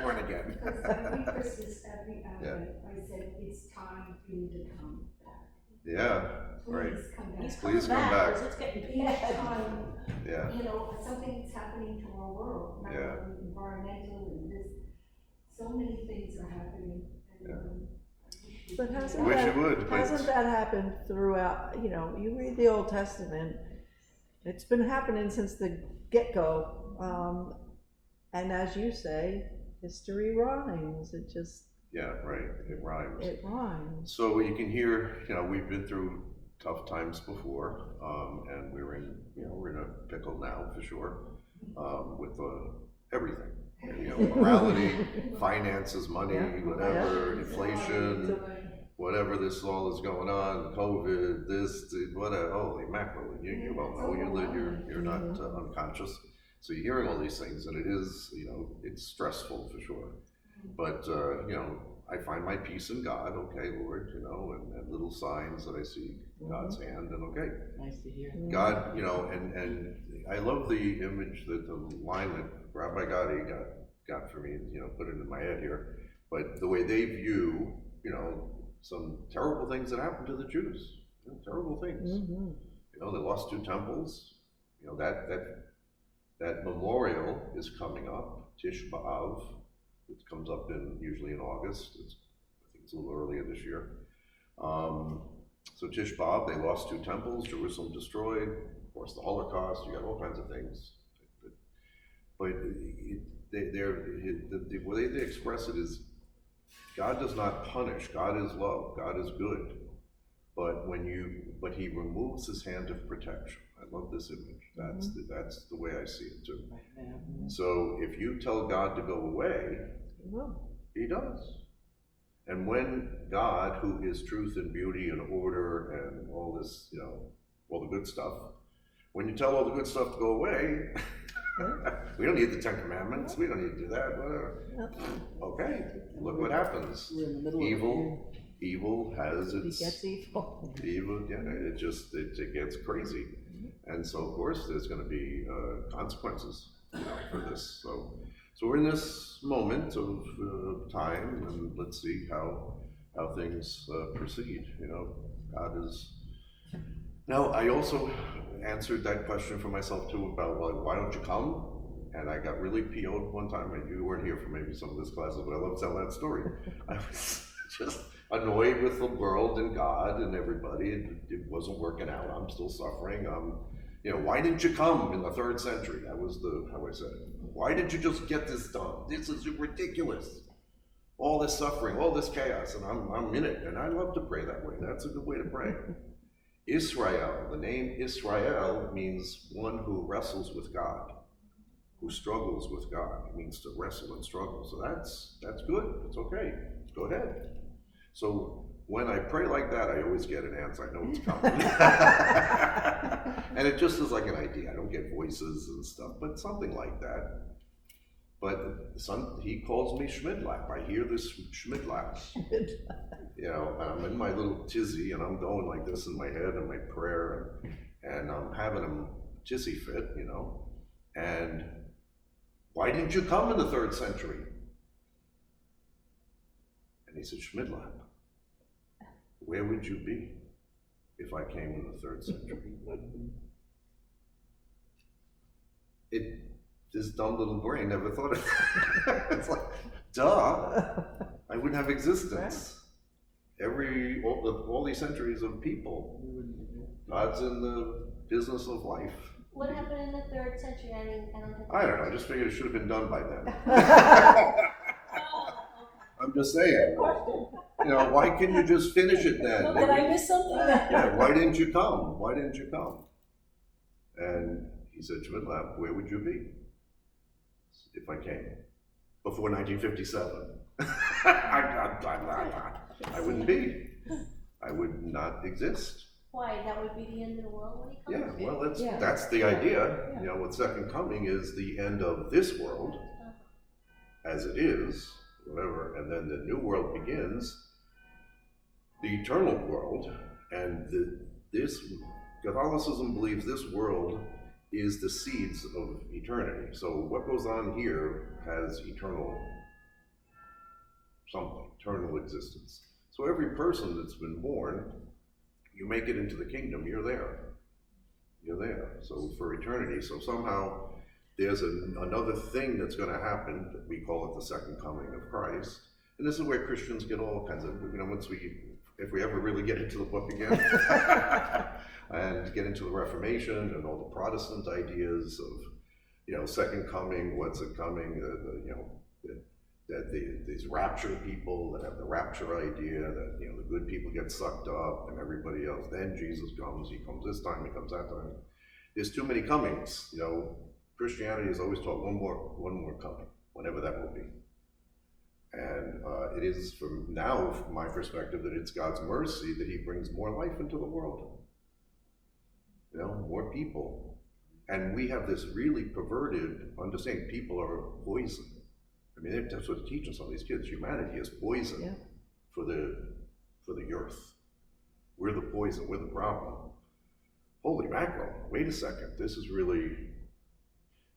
born again.
Because every Christmas, every
Yeah.
Advent, I said, it's time for you to come back.
Yeah, right,
Please come back.
He's
Please
coming
come
back,
back.
'cause it's getting
Each
bad.
time,
yeah,
you know, something's happening to our world, not
Yeah.
only environmental and this, so many things are happening. And,
Yeah.
I wish we
But
could-
hasn't
Wish
that,
you would, but-
hasn't that happened throughout, you know, you read the Old Testament, it's been happening since the get-go, and as you say, history rhymes, it just,
yeah, right, it rhymes.
it rhymes.
So you can hear, you know, we've been through tough times before, and we're in a pickle now for sure, with everything. You know, morality, finances, money,
Yeah.
whatever,
Yeah.
inflation, whatever this all is going on, COVID, whatever, holy mackerel, you well know, you're not unconscious. So you're hearing all these things, and it is, you know, it's stressful for sure. But, you know, I find my peace in God, okay, Lord, you know, and little signs that I see God's hand, and okay.
Nice to hear.
God, you know, and I love the image, that the line that Rabbi Gotti got for me, you know, put it in my head here, but the way they view, you know, some terrible things that happened to the Jews, you know, terrible things.
Mhm.
You know, they lost 2 temples, you know, that memorial is coming up, Tish B'Av. It comes up usually in August. I think it's a little earlier this year. So Tish B'Av, they lost 2 temples, Jerusalem destroyed, of course the Holocaust, you got all kinds of things. But the way they express it is, God does not punish, God is love, God is good. But he removes his hand of protection. I love this image. That's the way I see it too. So if you tell God to go away,
Well,
he does. And when God, who is truth and beauty and order and all this, you know, all the good stuff, when you tell all the good stuff to go away, we don't need the 10 Commandments, we don't need to do that, whatever. Okay, look what happens.
We're in the middle
Evil has
he
its
gets evil.
evil, yeah, it gets crazy. And so of course there's gonna be consequences, you know, for this. So we're in this moment of time, and let's see how things proceed, you know. God is. Now, I also answered that question for myself too about, well, why don't you come? And I got really PO'd one time, and you weren't here for maybe some of this classes, but I love to tell that story. I was just annoyed with the world and God and everybody. It wasn't working out. I'm still suffering. You know, why didn't you come in the 3rd century? That was how I said it. Why didn't you just get this done? This is ridiculous. All this suffering, all this chaos, and I'm in it. And I love to pray that way. That's a good way to pray. Israel, the name Israel means one who wrestles with God, who struggles with God. It means to wrestle and struggle. So that's good. It's okay. Go ahead. So when I pray like that, I always get an answer. I know it's coming. And it just is like an idea. I don't get voices and stuff, but something like that. But he calls me Schmidlap. I hear this Schmidlap. You know, I'm in my little tizzy, and I'm going like this in my head and my prayer, and I'm having a tizzy fit, you know. And why didn't you come in the 3rd century? And he said, Schmidlap, where would you be if I came in the 3rd century? This dumb little brain never thought of that. It's like, duh, I wouldn't have existence. All these centuries of people, God's in the business of life.
What happened in the 3rd century?
I don't know, I just figured it should have been done by then.
Oh,
I'm just saying, you know, why couldn't you just finish it then?
okay. Did I miss something?
Yeah, why didn't you come? Why didn't you come? And he said, Schmidlap, where would you be if I came? before 1957. I wouldn't be. I would not exist.
Why, that would be the end of the world when he
Yeah,
comes?
well,
Yeah.
that's the idea.
Yeah.
You know, with second coming is the end of this world as it is, whatever, and then the new world begins, the eternal world, and this Catholicism believes this world is the seeds of eternity. So what goes on here has eternal something, eternal existence. So every person that's been born, you make it into the kingdom, you're there. You're there. So for eternity. So somehow there's another thing that's going to happen. That we call it the second coming of Christ. And this is where Christians get all kinds of, you know, if we ever really get into the book again, and get into the Reformation and all the Protestant ideas of, you know, second coming, what's it coming, these rapture people that have the rapture idea that, you know, the good people get sucked up and everybody else, then Jesus comes, he comes this time, he comes that time. There's too many comings, you know. Christianity has always taught one more coming, whenever that will be. And it is, from my perspective, that it's God's mercy that he brings more life into the world. You know, more people. And we have this really perverted understanding people are poison. I mean, that's what they're teaching some of these kids. Humanity is poison.
Yeah.
for the earth. We're the poison, we're the problem. Holy mackerel, wait a second, this is really,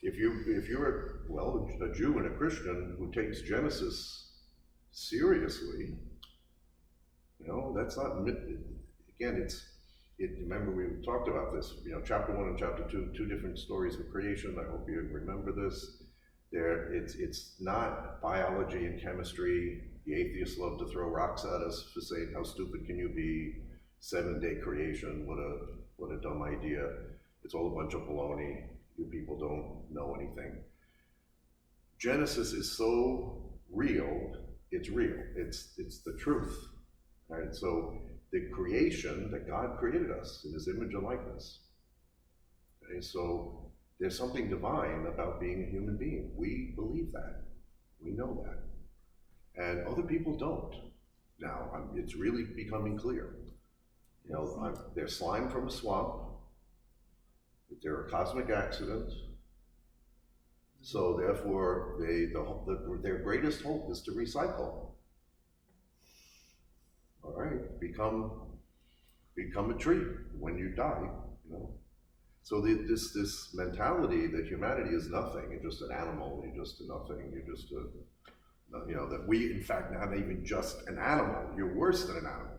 if you're a Jew and a Christian who takes Genesis seriously, you know, that's not, again, remember we talked about this, you know, chapter 1 and chapter 2, two different stories of creation. I hope you remember this. It's not biology and chemistry. The atheists love to throw rocks at us for saying, how stupid can you be? 7-day creation, what a dumb idea. It's all a bunch of baloney. You people don't know anything. Genesis is so real, it's real. It's the truth. Right? So the creation that God created us in his image and likeness. Okay, so there's something divine about being a human being. We believe that. We know that. And other people don't. Now, it's really becoming clear. You know, they're slime from a swamp. They're a cosmic accident. So therefore, their greatest hope is to recycle. All right, become a tree when you die. You know. So this mentality that humanity is nothing, you're just an animal, you're just a nothing, you're just you know, that we in fact not even just an animal, you're worse than an animal.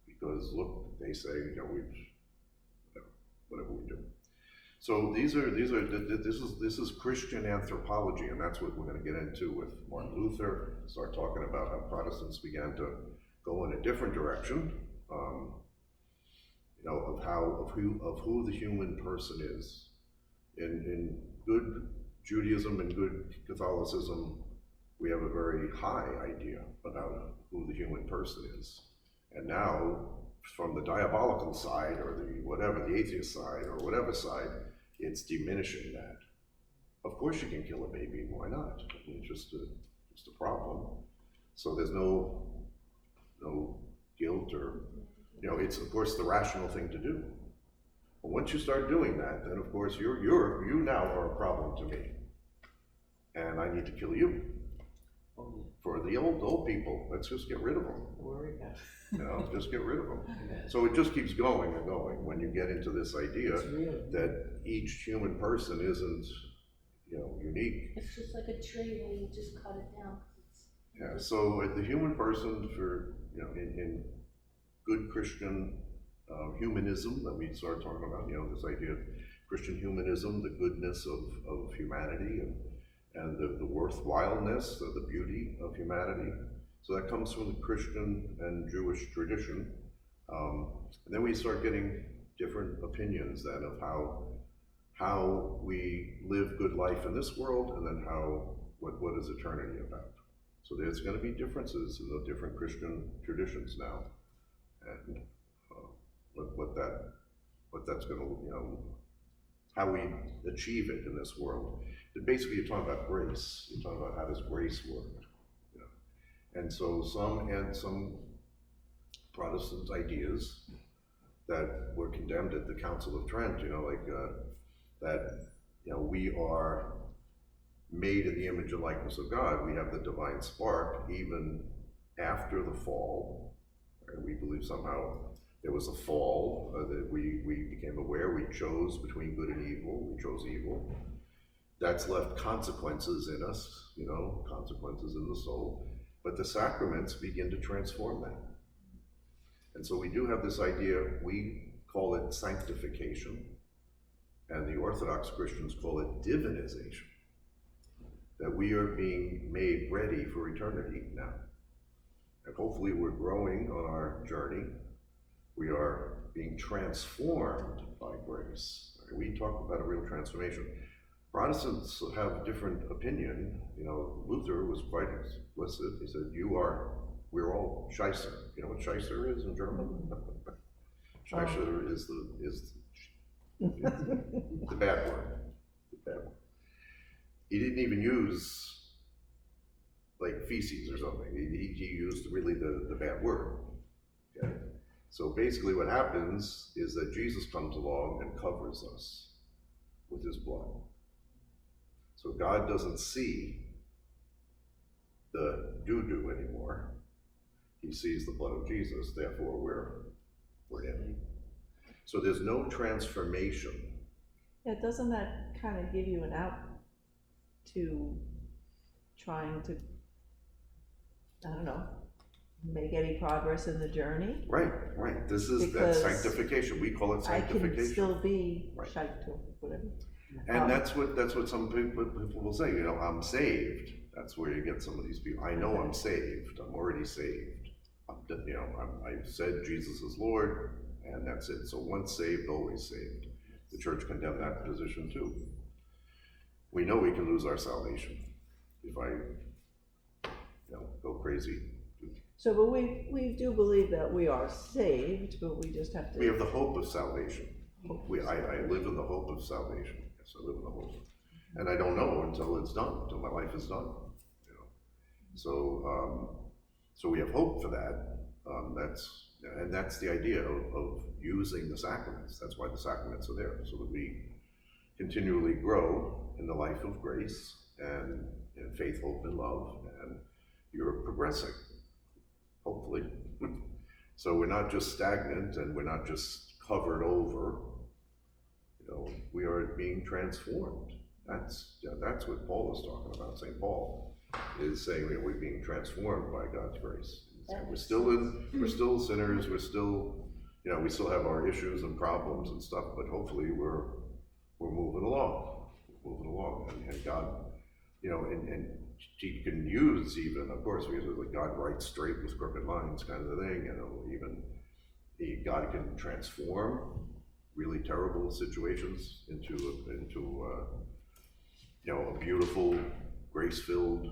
Because look, they say, you know, whatever we do. So this is Christian anthropology, and that's what we're going to get into with Martin Luther. Start talking about how Protestants began to go in a different direction. You know, of who the human person is. In good Judaism and good Catholicism, we have a very high idea about who the human person is. And now, from the diabolical side, or the atheist side, or whatever side, it's diminishing that. Of course you can kill a baby, why not? I mean, it's just a problem. So there's no guilt or, you know, it's of course the rational thing to do. But once you start doing that, then of course you now are a problem to me. And I need to kill you. For the old people, let's just get rid of them. You know, just get rid of them. So it just keeps going and going when you get into this idea that each human person isn't, you know, unique.
It's just like a tree when you just cut it down.
Yeah, so the human person, for, you know, in good Christian humanism that we started talking about, you know, this idea of Christian humanism, the goodness of humanity and the worthwhileness, the beauty of humanity. So that comes from the Christian and Jewish tradition. And then we start getting different opinions then of how we live good life in this world, and then what is eternity about. So there's going to be differences in the different Christian traditions now, and what that's going to, you know, how we achieve it in this world. basically you're talking about grace. You're talking about how does grace work, you know. And so some Protestant ideas that were condemned at the Council of Trent, you know, like that, you know, we are made in the image and likeness of God. We have the divine spark even after the fall. Right? We believe somehow there was a fall, that we became aware, we chose between good and evil, we chose evil. That's left consequences in us, you know, consequences in the soul. But the sacraments begin to transform that. And so we do have this idea, we call it sanctification, and the Orthodox Christians call it divinization, that we are being made ready for eternity now. And hopefully we're growing on our journey. We are being transformed by grace. We talk about a real transformation. Protestants have a different opinion. You know, Luther was quite explicit. He said, we're all Scheisser. You know what Scheisser is in German? Scheisser is the bad word. The bad word. He didn't even use like feces or something. He used really the bad word. Okay? So basically what happens is that Jesus comes along and covers us with his blood. So God doesn't see the doo-doo anymore. He sees the blood of Jesus, therefore we're in. So there's no transformation.
Yeah, doesn't that kind of give you an out to trying to, I don't know, make any progress in the journey?
Right. This is that
Because
sanctification. We call it
I
sanctification.
can still be
Right.
shite or whatever.
And that's what some people will say, you know, I'm saved. That's where you get some of these people. I know I'm saved. I'm already saved. I've said Jesus is Lord, and that's it. So once saved, always saved. The church condemned that position too. We know we can lose our salvation if I, go crazy.
So, but we do believe that we are saved, but we just have to.
We have the hope of salvation. I live in the hope of salvation. Yes, I live in the hope. And I don't know until it's done, until my life is done. You know. So we have hope for that. That's the idea of using the sacraments. That's why the sacraments are there, so that we continually grow in the life of grace and in faith, hope, and love, and you're progressing, hopefully. So we're not just stagnant and we're not just covered over. We are being transformed. That's what Paul is talking about. St. Paul is saying that we're being transformed by God's grace. We're still sinners. We're still, we still have our issues and problems and stuff. But hopefully, we're moving along, and God, and He can use even, of course, because like God writes straight with crooked lines, kind of thing. God can transform really terrible situations into a beautiful, grace-filled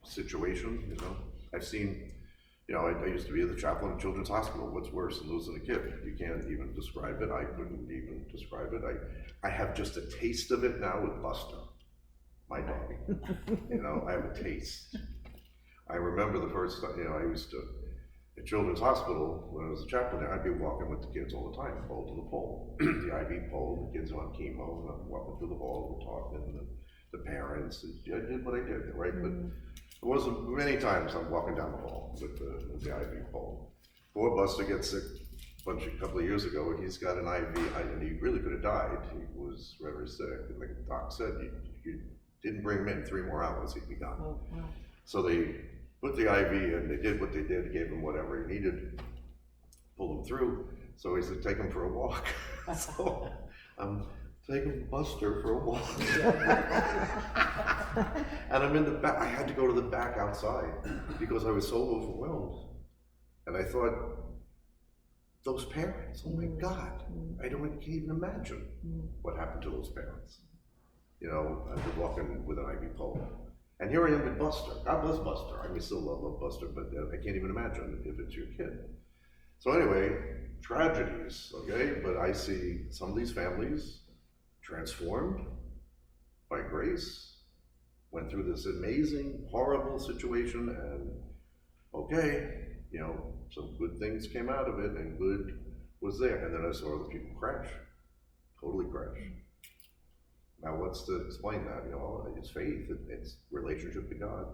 situation. I've seen, I used to be the chaplain at Children's Hospital. What's worse than losing a kid? You can't even describe it. I couldn't even describe it. I have just a taste of it now with Buster, my dog. I have a taste. I remember the first time, I used to, at Children's Hospital, when I was a chaplain there, I'd be walking with the kids all the time, pole to the pole, the IV pole, the kids on chemo, and I'm walking through the hall, we're talking, the parents, I did what I did, right? But it wasn't many times I'm walking down the hall with the IV pole. Poor Buster gets sick a couple of years ago, and he's got an IV, and he really could have died. He was very sick, and the doc said, you didn't bring him in 3 more hours, he'd be gone.
Oh, wow.
So they put the IV in, they did what they did, gave him whatever he needed, pulled him through. So he said, take him for a walk. So I'm taking Buster for a walk. And I'm in the back, I had to go to the back outside because I was so overwhelmed. And I thought, those parents, oh my God, I can't even imagine what happened to those parents. I've been walking with an IV pole. And here I am with Buster. God bless Buster. I still love Buster, but I can't even imagine if it's your kid. So anyway, tragedies, okay? But I see some of these families transformed, grace, went through this amazing, horrible situation, and okay, you know, some good things came out of it, and good was there. And then I saw other people crash, totally crash. Now, what's to explain that? You know, it's faith, it's relationship to God.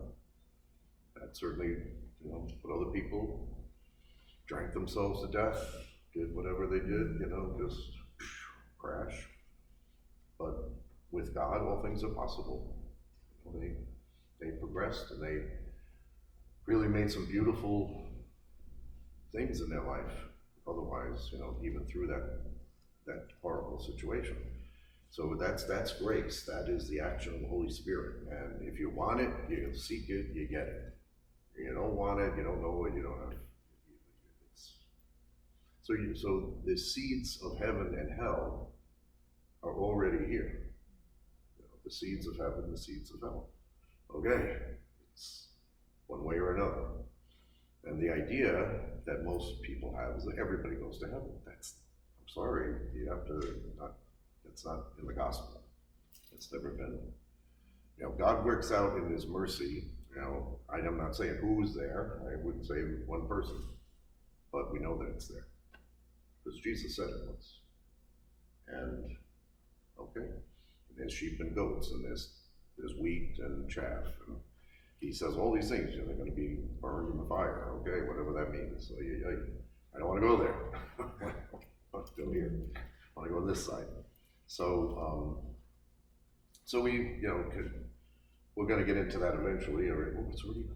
That certainly, you know, but other people drank themselves to death, did whatever they did, you know, just crash. But with God, all things are possible. You know, they progressed, and they really made some beautiful things in their life. Otherwise, you know, even through that horrible situation. So that's grace. That is the action of the Holy Spirit. And if you want it, you seek it, you get it. You don't want it, you don't know it, you don't have it. So the seeds of heaven and hell are already here. You know, the seeds of heaven, the seeds of hell. Okay, it's one way or another. And the idea that most people have is that everybody goes to heaven. I'm sorry, you have to that's not in the gospel. It's never been. You know, God works out in His mercy. You know, I'm not saying who's there. I wouldn't say one person, but we know that it's there because Jesus said it was. And okay, there's sheep and goats, and there's wheat and chaff, and He says all these things. You know, they're going to be burned in the fire. Okay, whatever that means. So I don't want to go there. I'm still here. I want to go on this side. So, so we, you know, we're going to get into that eventually. All right, what's already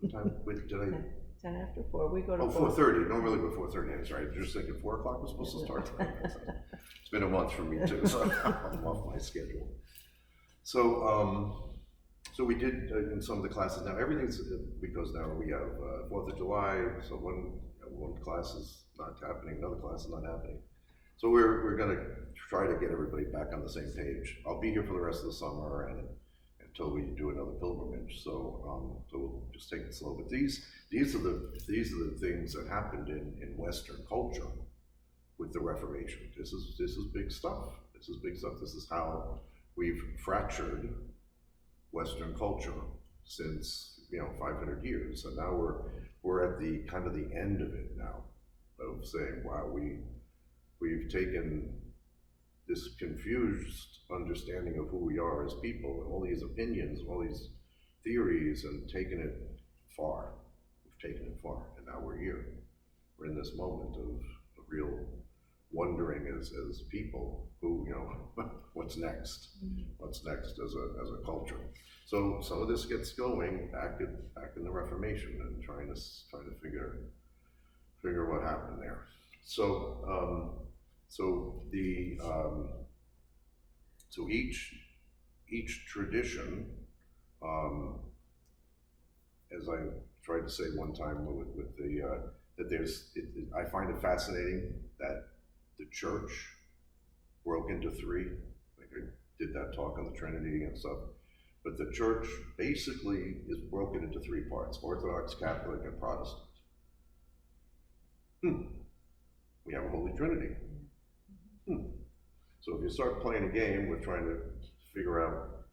the time? Wait, did I?
10 after 4. We go to
4:30. Normally before 4:30. That's right. Just thinking 4 o'clock was supposed to start tonight. It's been a month for me too, so I'm off my schedule. So, so we did in some of the classes. Now everything's because now we have 4th of July. So one class is not happening, another class is not happening. So we're going to try to get everybody back on the same page. I'll be here for the rest of the summer and until we do another pilgrimage. So so we'll just take it slow. But these are the things that happened in Western culture with the Reformation. This is big stuff. This is big stuff. This is how we've fractured Western culture since 500 years. And now we're at the kind of the end of it now, of saying, wow, we've taken this confused understanding of who we are as people, and all these opinions, all these theories, and taken it far. We've taken it far, and now we're here. We're in this moment of real wondering as people who, what's next? What's next as a culture? So some of this gets going back in the Reformation and trying to figure what happened there. So so each tradition, as I tried to say one time with that I find it fascinating that the church broke into three. Like I did that talk on the Trinity and stuff, but the church basically is broken into three parts: Orthodox, Catholic, and Protestant. We have a Holy Trinity. So if you start playing a game with trying to figure out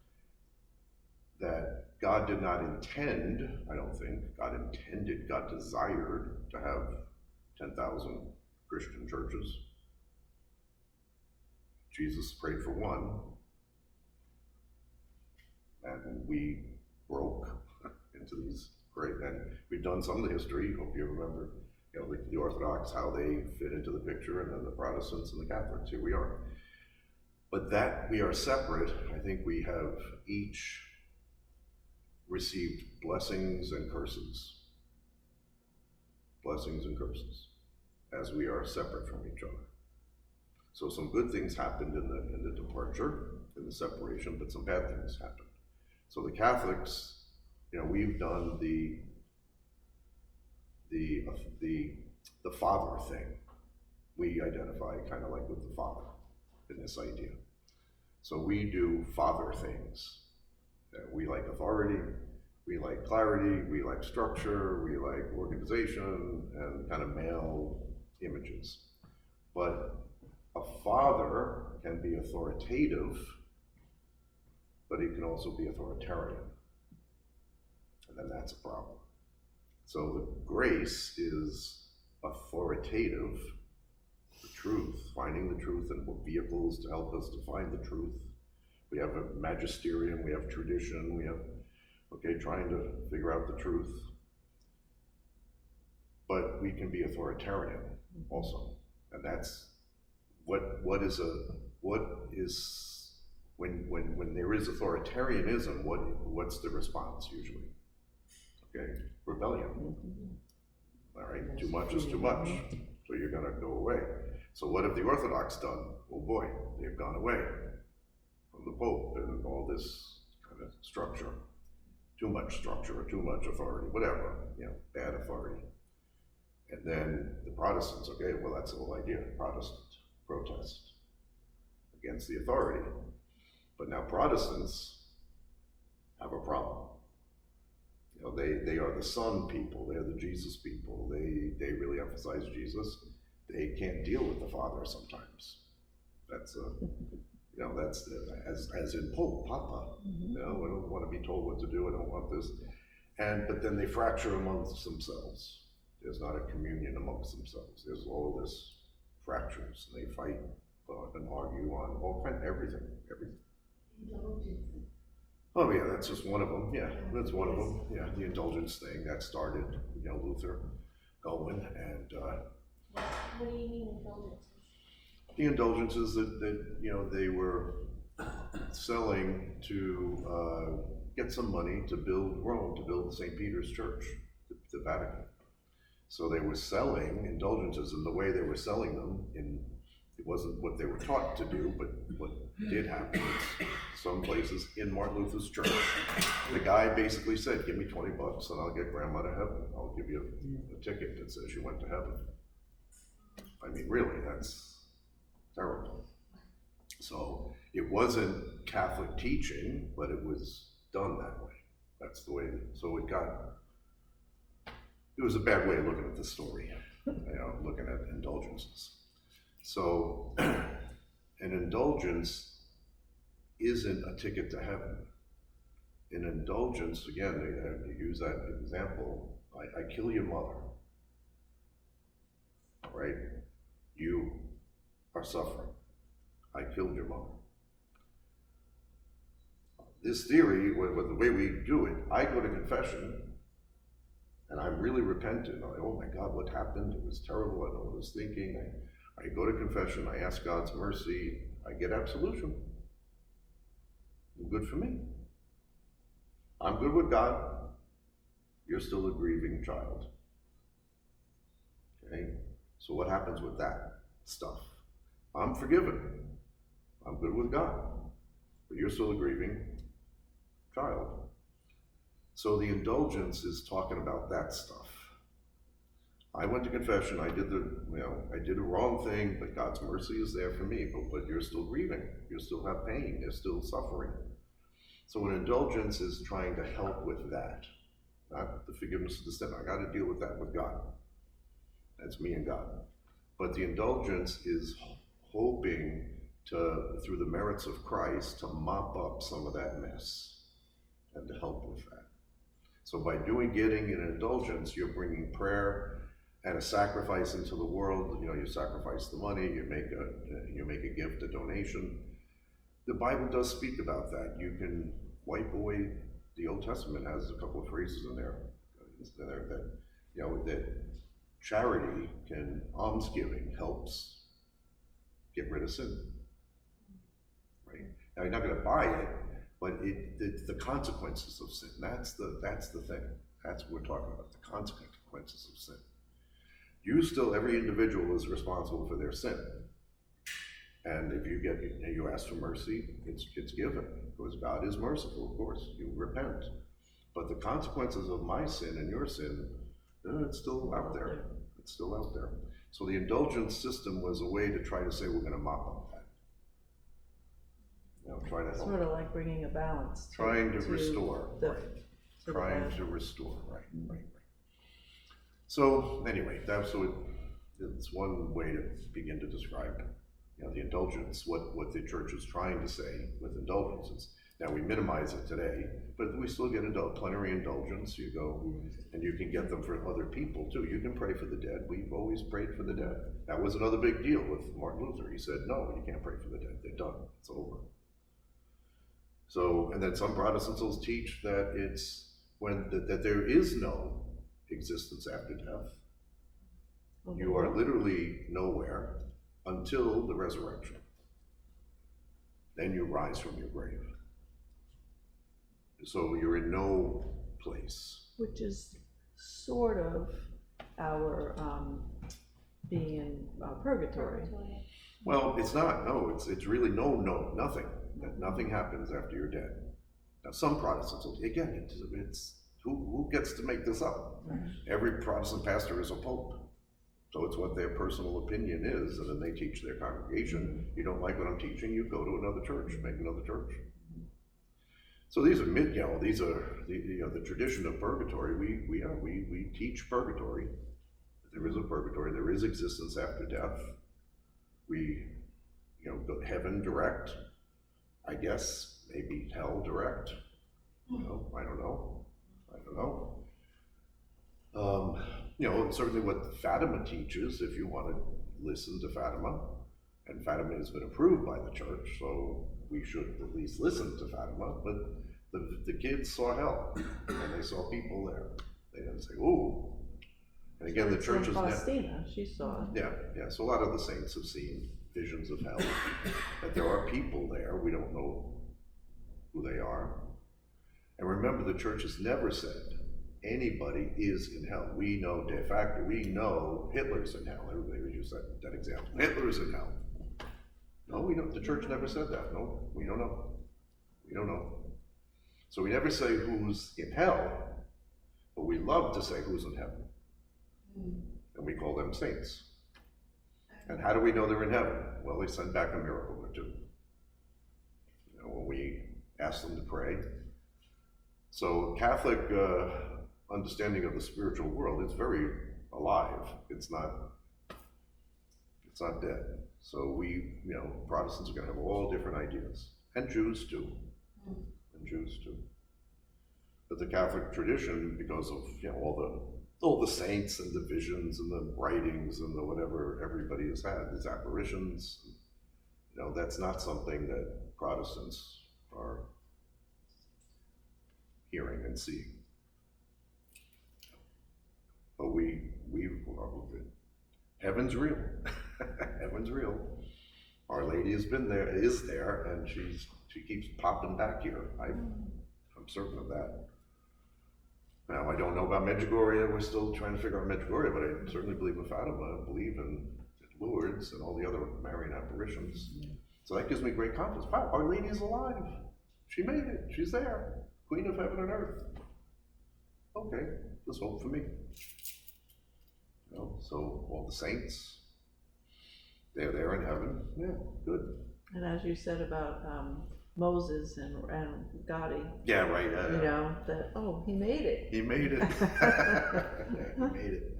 that God did not intend, I don't think, God desired to have 10,000 Christian churches. Jesus prayed for one, and we broke into these great, and we've done some of the history, hope you remember, the Orthodox, how they fit into the picture, and then the Protestants and the Catholics, here we are. But that we are separate, I think we have each received blessings and curses. Blessings and curses, as we are separate from each other. So some good things happened in the departure, in the separation, but some bad things happened. So the Catholics, we've done the father thing. We identify kind of like with the Father in this idea. So we do father things. We like authority, we like clarity, we like structure, we like organization, and kind of male images. But a father can be authoritative, but but it can also be authoritarian. And then that's a problem. So the grace is authoritative, the truth, finding the truth, and what vehicles to help us to find the truth. We have a magisterium, we have tradition, we have, trying to figure out the truth. But we can be authoritarian also. And that's when there is authoritarianism, what's the response usually? Rebellion. All right, too much is too much, so you're gonna go away. So what have the Orthodox done? Oh boy, they've gone away from the Pope and all this kind of structure. Too much structure or too much authority, whatever, bad authority. And then the Protestants, well, that's the whole idea, Protestant protest against the authority. But now Protestants have a problem. They are the Son people, they're the Jesus people, they really emphasize Jesus. They can't deal with the Father sometimes. That's as in Pope, Papa. I don't want to be told what to do, I don't want this. But then they fracture amongst themselves. There's not a communion amongst themselves. There's all this fractures, and they fight and argue on all kind of everything. Oh yeah, that's just one of them. Yeah, that's one of them. Yeah, the indulgence thing that started, Luther going, and
What do you mean indulgences?
the indulgences that they were selling to get some money to build Rome, to build St. Peter's Church, the Vatican. So they were selling indulgences, and the way they were selling them, it wasn't what they were taught to do, but what did happen is some places in Martin Luther's church, the guy basically said, give me $20 and I'll get grandma to heaven. I'll give you a ticket that says you went to heaven. I mean, really, that's terrible. So it wasn't Catholic teaching, but it was done that way. That's the way, so it was a bad way of looking at the story, looking at indulgences. So an indulgence isn't a ticket to heaven. An indulgence, again, to use that example, I kill your mother, all right? You are suffering. I killed your mother. This theory, with the way we do it, I go to confession, and I'm really repentant. Oh my God, what happened? It was terrible. I know what I was thinking. I go to confession. I ask God's mercy. I get absolution. Good for me. I'm good with God. You're still a grieving child. Okay? So what happens with that stuff? I'm forgiven. I'm good with God. But you're still a grieving child. So the indulgence is talking about that stuff. I went to confession, I did a wrong thing, but God's mercy is there for me, but you're still grieving, you still have pain, you're still suffering. So an indulgence is trying to help with that, not the forgiveness of the sin. I got to deal with that with God. That's me and God. But the indulgence is hoping to, through the merits of Christ, to mop up some of that mess and to help with that. So by getting an indulgence, you're bringing prayer and a sacrifice into the world. You sacrifice the money, you make a gift, a donation. The Bible does speak about that. You can wipe away. The Old Testament has a couple of phrases in there that that charity almsgiving helps get rid of sin. Right? Now you're not going to buy it, but the consequences of sin. That's the thing. That's what we're talking about. The consequences of sin. Every individual is responsible for their sin. And if you ask for mercy, it's given. Because God is merciful, of course. You repent. But the consequences of my sin and your sin, it's still out there. It's still out there. So the indulgence system was a way to try to say we're going to mop up that. Try to help.
Sort of like bringing a balance.
Trying to restore.
Right.
Right. So anyway, it's one way to begin to describe the indulgence, what the church is trying to say with indulgences. Now, we minimize it today, but we still get plenary indulgence. You go, and you can get them for other people too. You can pray for the dead. We've always prayed for the dead. That was another big deal with Martin Luther. He said, no, you can't pray for the dead. They're done. It's over. So, and then some Protestants will teach that that there is no existence after death. You are literally nowhere until the resurrection. Then you rise from your grave. So you're in no place.
Which is sort of our being in purgatory.
Well, it's not. No, it's really nothing. That nothing happens after you're dead. Now, some Protestants, again, it's who gets to make this up?
Right.
Every Protestant pastor is a pope. So it's what their personal opinion is, and then they teach their congregation. You don't like what I'm teaching, you go to another church, make another church. So these are the tradition of purgatory. We teach purgatory. There is a purgatory. There is existence after death. We, go to heaven direct. I guess maybe hell direct. I don't know. Certainly what Fatima teaches, if you want to listen to Fatima, and Fatima has been approved by the church, so we should at least listen to Fatima, but the kids saw hell, and they saw people there. They didn't say, ooh. And again, the church is
Faustina, she saw it.
Yeah, so a lot of the saints have seen visions of hell, that there are people there, we don't know who they are. And remember, the church has never said anybody is in hell. We know de facto, we know Hitler's in hell. Everybody would use that example. Hitler's in hell. No, we don't. The church never said that. No, we don't know. We don't know. So we never say who's in hell, but we love to say who's in heaven. And we call them saints. And how do we know they're in heaven? Well, they send back a miracle or two. When we ask them to pray. So Catholic understanding of the spiritual world is very alive. It's not dead. So we, Protestants are going to have all different ideas, and Jews too, But the Catholic tradition, because of all the saints and the visions and the writings and the whatever everybody has had, these apparitions, that's not something that Protestants are hearing and seeing. But heaven's real. Heaven's real. Our Lady is there, and she keeps popping back here. I'm certain of that. Now, I don't know about Medjugorje. We're still trying to figure out Medjugorje, but I certainly believe in Fatima. I believe in Lourdes and all the other Marian apparitions. So that gives me great confidence. Wow, Our Lady is alive. She made it. She's there. Queen of heaven and earth. Okay, there's hope for me. So all the saints, they're there in heaven. Yeah, good.
And as you said about Moses and Gotti.
Yeah, right.
He made it.
He made it. Yeah, he made it.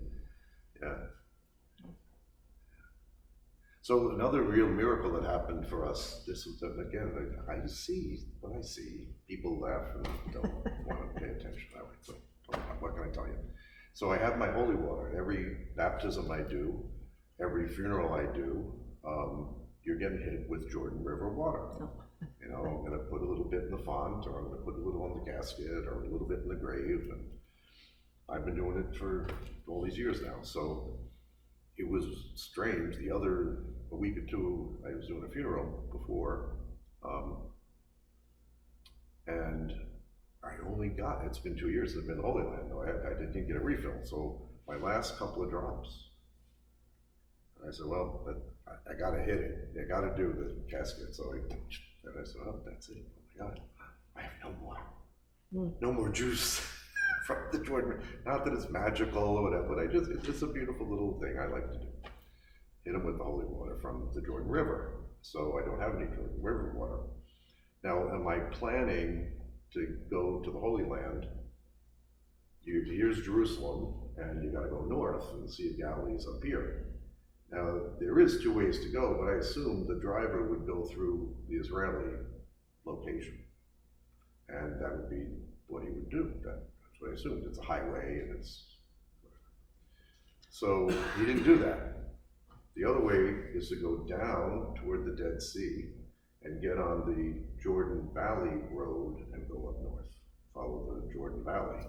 Yeah. So another real miracle that happened for us, this was, again, I see what I see. People laugh and don't want to pay attention that way. So what can I tell you? So I have my holy water. Every baptism I do, every funeral I do, you're getting hit with Jordan River water. I'm going to put a little bit in the font, or I'm going to put a little on the casket, or a little bit in the grave. And I've been doing it for all these years now. So it was strange. A week or two, I was doing a funeral before, and I only got, it's been 2 years since I've been to Holy Land, though I didn't get a refill. So my last couple of drops, I said, well, I gotta hit it. I gotta do the casket. So I said, oh, that's it. Oh my God, I have no more juice from the Jordan. Not that it's magical or whatever, but it's just a beautiful little thing I like to do. Hit them with the holy water from the Jordan River. So I don't have any Jordan River water. Now, am I planning to go to the Holy Land? Here's Jerusalem, and you gotta go north, and the Sea of Galilee is up here. Now, there is 2 ways to go, but I assume the driver would go through the Israeli location. and that would be what he would do. That's what I assumed. It's a highway, and it's... So he didn't do that. The other way is to go down toward the Dead Sea and get on the Jordan Valley Road and go up north, follow the Jordan Valley.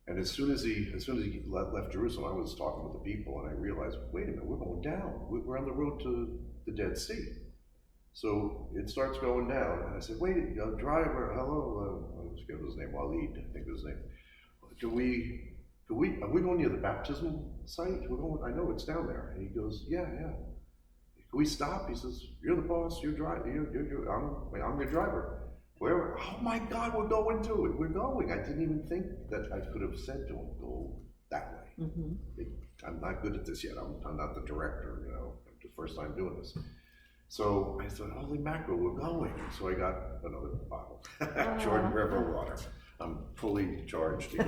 And as soon as he left Jerusalem, I was talking with the people, and I realized, wait a minute, we're going down. We're on the road to the Dead Sea. So it starts going down, and I said, wait, driver, hello, I forget his name, Waleed, I think was his name. Are we going near the baptism site? We're going, I know it's down there. And he goes, yeah. Can we stop? He says, you're the boss, I'm your driver. Where? Oh my God, we're going to it. We're going. I didn't even think that I could have said to him, go that way. I'm not good at this yet. I'm not the director, It's the first time doing this. So I said, holy mackerel, we're going. So I got another bottle, Jordan River water. I'm fully charged again.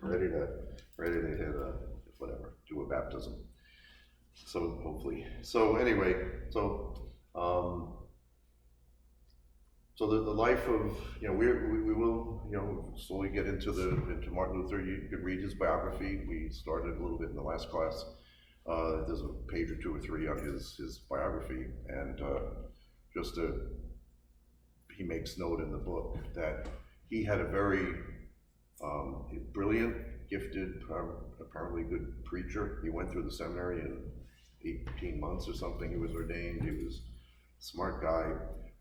ready to hit whatever, do a baptism. So hopefully. So anyway, so the life of, we will, slowly get into Martin Luther. You could read his biography. We started a little bit in the last class. There's a page or 2 or 3 on his biography, and he makes note in the book that he had a very brilliant, gifted, apparently good preacher. He went through the seminary in 18 months or something. He was ordained. He was a smart guy.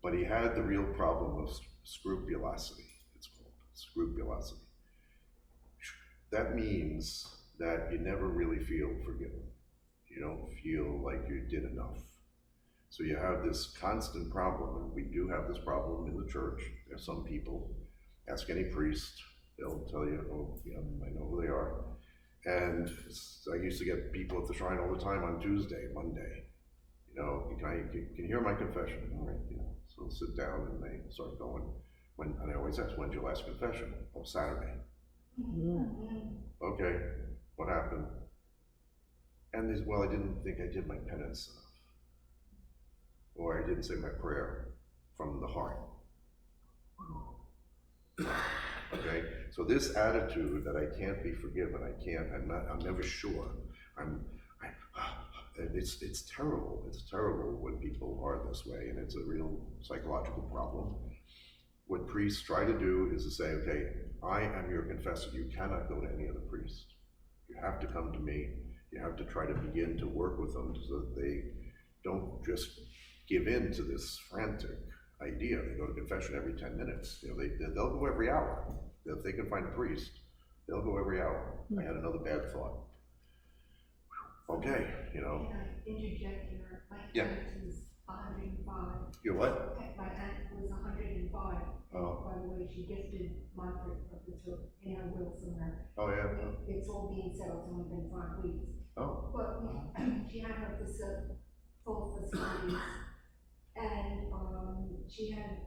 But he had the real problem of scrupulosity, it's called, scrupulosity. That means that you never really feel forgiven. You don't feel like you did enough. So you have this constant problem, and we do have this problem in the church. There's some people, ask any priest, they'll tell you, oh, I know who they are. And I used to get people at the shrine all the time on Tuesday, Monday. Can you hear my confession? All right, So they'll sit down and they start going. And I always ask, when's your last confession? Oh, Saturday. Okay, what happened? And there's, well, I didn't think I did my penance enough. Or I didn't say my prayer from the heart. Okay, so this attitude that I can't be forgiven, I'm never sure. It's terrible. It's terrible when people are this way, and it's a real psychological problem. What priests try to do is to say, okay, I am your confessor. You cannot go to any other priest. You have to come to me. You have to try to begin to work with them so that they don't just give in to this frantic idea. They go to confession every 10 minutes. They'll go every hour. If they can find a priest, they'll go every hour. I had another bad thought. Okay,
Can I interject here? My
Yeah.
aunt was 105.
Your what?
My aunt was 105.
Oh.
By the way, she gifted Margaret in her will somewhere.
Oh yeah.
It's all being settled, it's only been 5 weeks.
Oh.
But she had her full facilities, and she had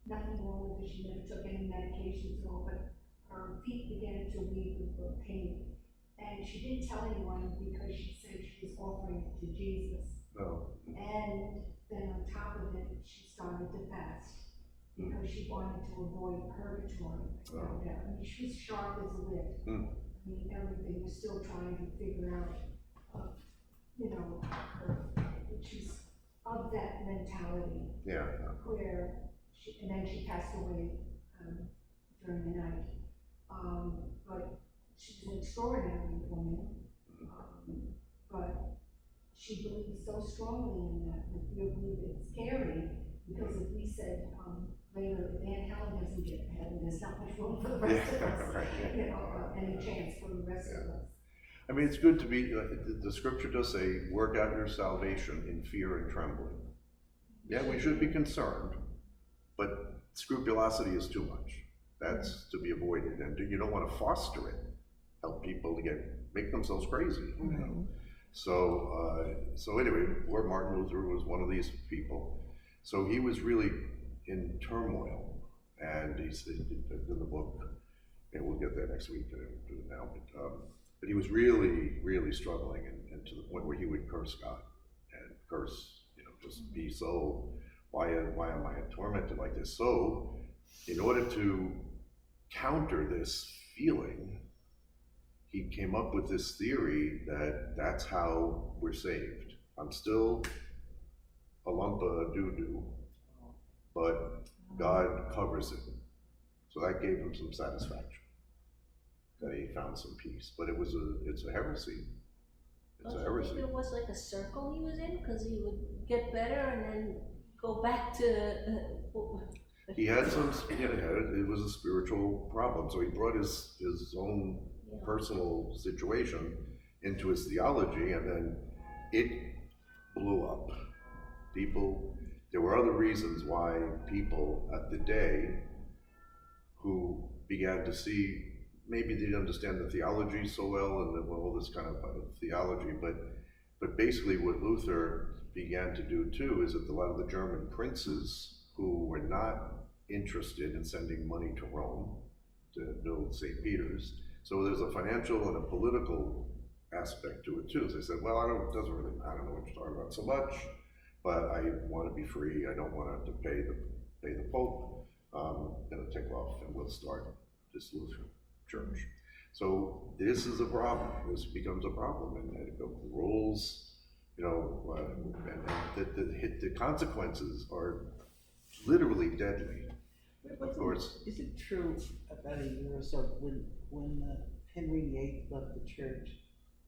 nothing wrong with her. She never took any medications at all, but her feet began to weep with pain. And she didn't tell anyone because she said she was offering it to Jesus.
Oh.
And then on top of it, she started to fast because she wanted to avoid purgatory.
Oh.
I mean, she was sharp as a whip. I mean, everything was still trying to figure out, she's of that mentality.
Yeah.
Where and then she passed away during the night. But she's an extraordinary woman, but she believes so strongly in that we believe it's scary, because if we said later, if Aunt Helen doesn't get to heaven, there's not much room for the rest of us,
Right.
any chance for the rest of us.
I mean, it's good to be, the scripture does say, work out your salvation in fear and trembling. Yeah, we should be concerned, but scrupulosity is too much. That's to be avoided, and you don't want to foster it. Help people to make themselves crazy. So anyway, Lord Martin Luther was one of these people. So he was really in turmoil, and he said in the book, and we'll get there next week. I don't do it now, but he was really, really struggling, and to the point where he would curse God and curse, just be so why am I tormented like this? So, in order to counter this feeling, he came up with this theory that that's how we're saved. I'm still a lump of doo-doo, but God covers it. So that gave him some satisfaction, that he found some peace. But it's a heresy. It's a
Don't you
heresy.
think it was like a circle he was in? Because he would get better and then go back to.
He had some, it was a spiritual problem. So he brought his own
Yeah.
personal situation into his theology, and then it blew up. There were other reasons why people at the day who began to see, maybe they didn't understand the theology so well and all this kind of theology, but basically what Luther began to do too is that a lot of the German princes who were not interested in sending money to Rome to build St. Peter's, so there's a financial and a political aspect to it too. So they said, well, I don't know what you're talking about so much, but I want to be free. I don't want to have to pay the Pope. I'm going to take off and we'll start this Lutheran church. So this is a problem. This becomes a problem, and the rules, and the consequences are literally deadly. Of course.
Is it true about a year or so when Henry VIII left the church,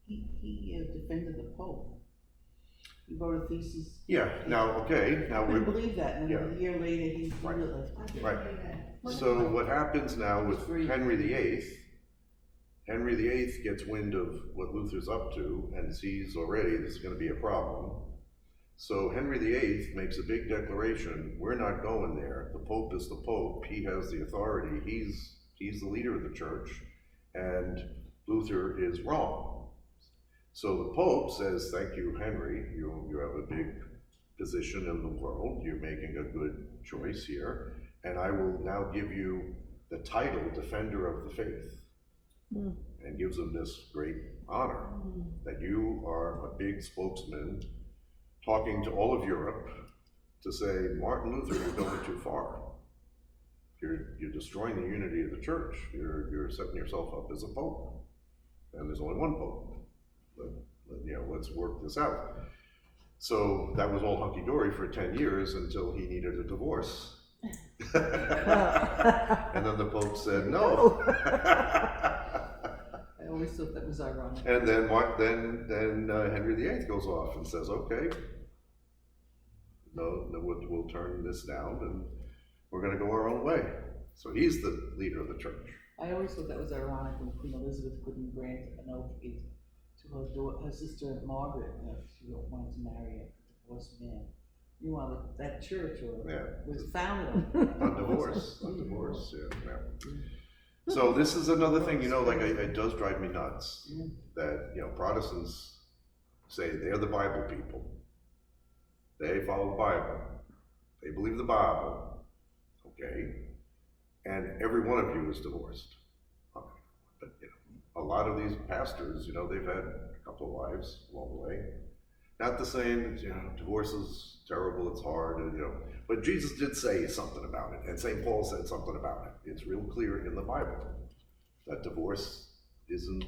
he defended the Pope? He wrote a thesis.
Yeah. Now
I
we
couldn't believe that, and then
yeah.
a year later he
Right.
left.
Right. So what happens now with Henry VIII? Henry VIII gets wind of what Luther's up to and sees already this is going to be a problem. So Henry VIII makes a big declaration, we're not going there. The Pope is the Pope, he has the authority, he's the leader of the church, and Luther is wrong. So the Pope says, thank you, Henry, you have a big position in the world, you're making a good choice here, and I will now give you the title Defender of the Faith. And gives him this great honor that you are a big spokesman talking to all of Europe to say, Martin Luther, you're going too far. You're destroying the unity of the church. You're setting yourself up as a pope. And there's only one pope. Let's work this out. So that was all hunky-dory for 10 years until he needed a divorce. And then the Pope said no.
I always thought that was ironic.
And then Henry VIII goes off and says, okay, no, we'll turn this down and we're going to go our own way. So he's the leader of the church.
I always thought that was ironic when Queen Elizabeth couldn't grant an oath to her sister Margaret. She wanted to marry a divorced man. Meanwhile, that church was founded
on divorce. On divorce, yeah. So this is another thing, it does drive me nuts that, Protestants say they're the Bible people. They follow the Bible. They believe the Bible. Okay. And every one of you is divorced. Okay. But, a lot of these pastors, they've had a couple of wives along the way. Not the same, divorce is terrible, it's hard, but Jesus did say something about it, and St. Paul said something about it. It's real clear in the Bible that divorce isn't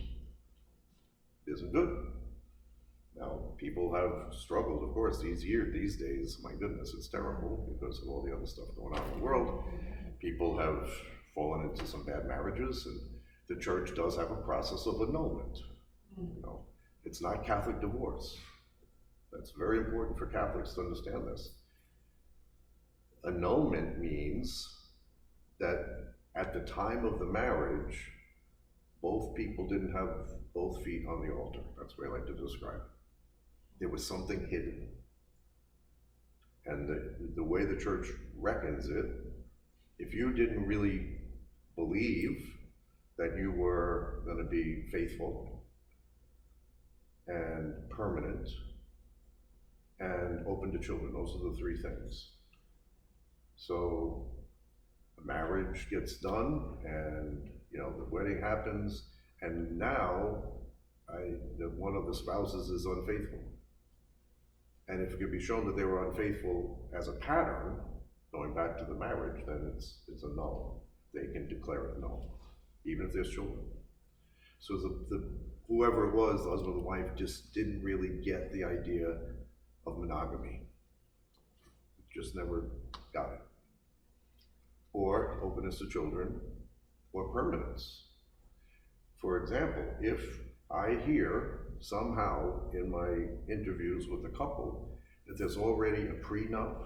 good. Now, people have struggled, of course, these days, my goodness, it's terrible because of all the other stuff going on in the world. People have fallen into some bad marriages, and the church does have a process of annulment. It's not Catholic divorce. That's very important for Catholics to understand this. Annulment means that at the time of the marriage, both people didn't have both feet on the altar. That's the way I like to describe it. There was something hidden. And the way the church reckons it, if you didn't really believe that you were going to be faithful and permanent and open to children, those are the three things. So the marriage gets done, and the wedding happens, and now one of the spouses is unfaithful. And if it could be shown that they were unfaithful as a pattern, going back to the marriage, then it's a null. They can declare it null, even if there's children. So the whoever it was, the husband or the wife, just didn't really get the idea of monogamy. Just never got it. Or openness to children, or permanence. For example, if I hear somehow in my interviews with a couple that there's already a prenup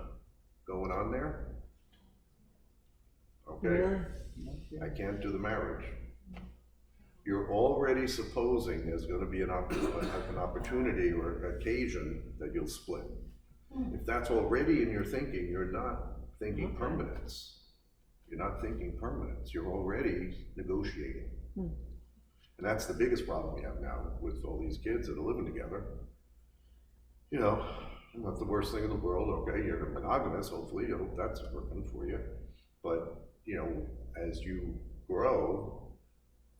going on there, okay,
Really?
I can't do the marriage. You're already supposing there's going to be an opportunity or occasion that you'll split. If that's already in your thinking, you're not thinking permanence. You're not thinking permanence. You're already negotiating. And that's the biggest problem we have now with all these kids that are living together. You know, not the worst thing in the world. Okay, you're monogamous. Hopefully, I hope that's working for you. But you know, as you grow,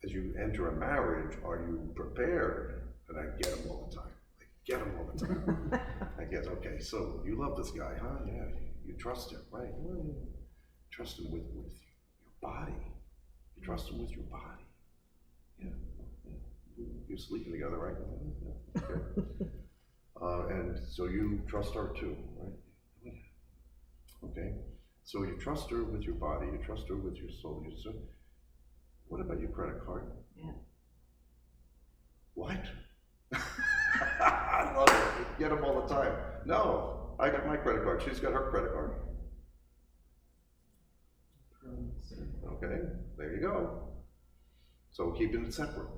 as you enter a marriage, are you prepared? And I get them all the time. I get them all the time. I guess, okay, so you love this guy, huh? Yeah, you trust him, right? Well, you trust him with your body. You trust him with your body. Yeah. You're sleeping together, right? Yeah. Okay. And so you trust her too, right? Okay. So you trust her with your body, you trust her with your soul. What about your credit card?
Yeah.
What? I love it. You get them all the time. No, I got my credit card. She's got her credit card. Okay, there you go. So keeping it separate.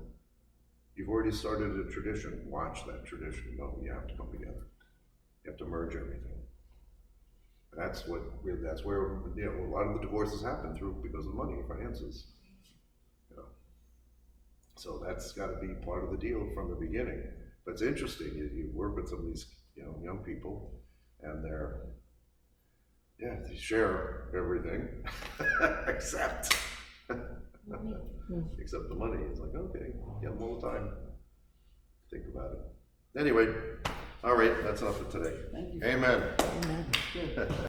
You've already started a tradition. Watch that tradition. No, you have to come together. You have to merge everything. That's where you know, a lot of the divorces happen because of money, finances. You know. So that's got to be part of the deal from the beginning. But it's interesting. You work with some of these young people, and they share everything except the money. It's like, okay, get them all the time. Think about it. Anyway, all right, that's enough for today.
Thank you.
Amen.
Amen.
Good.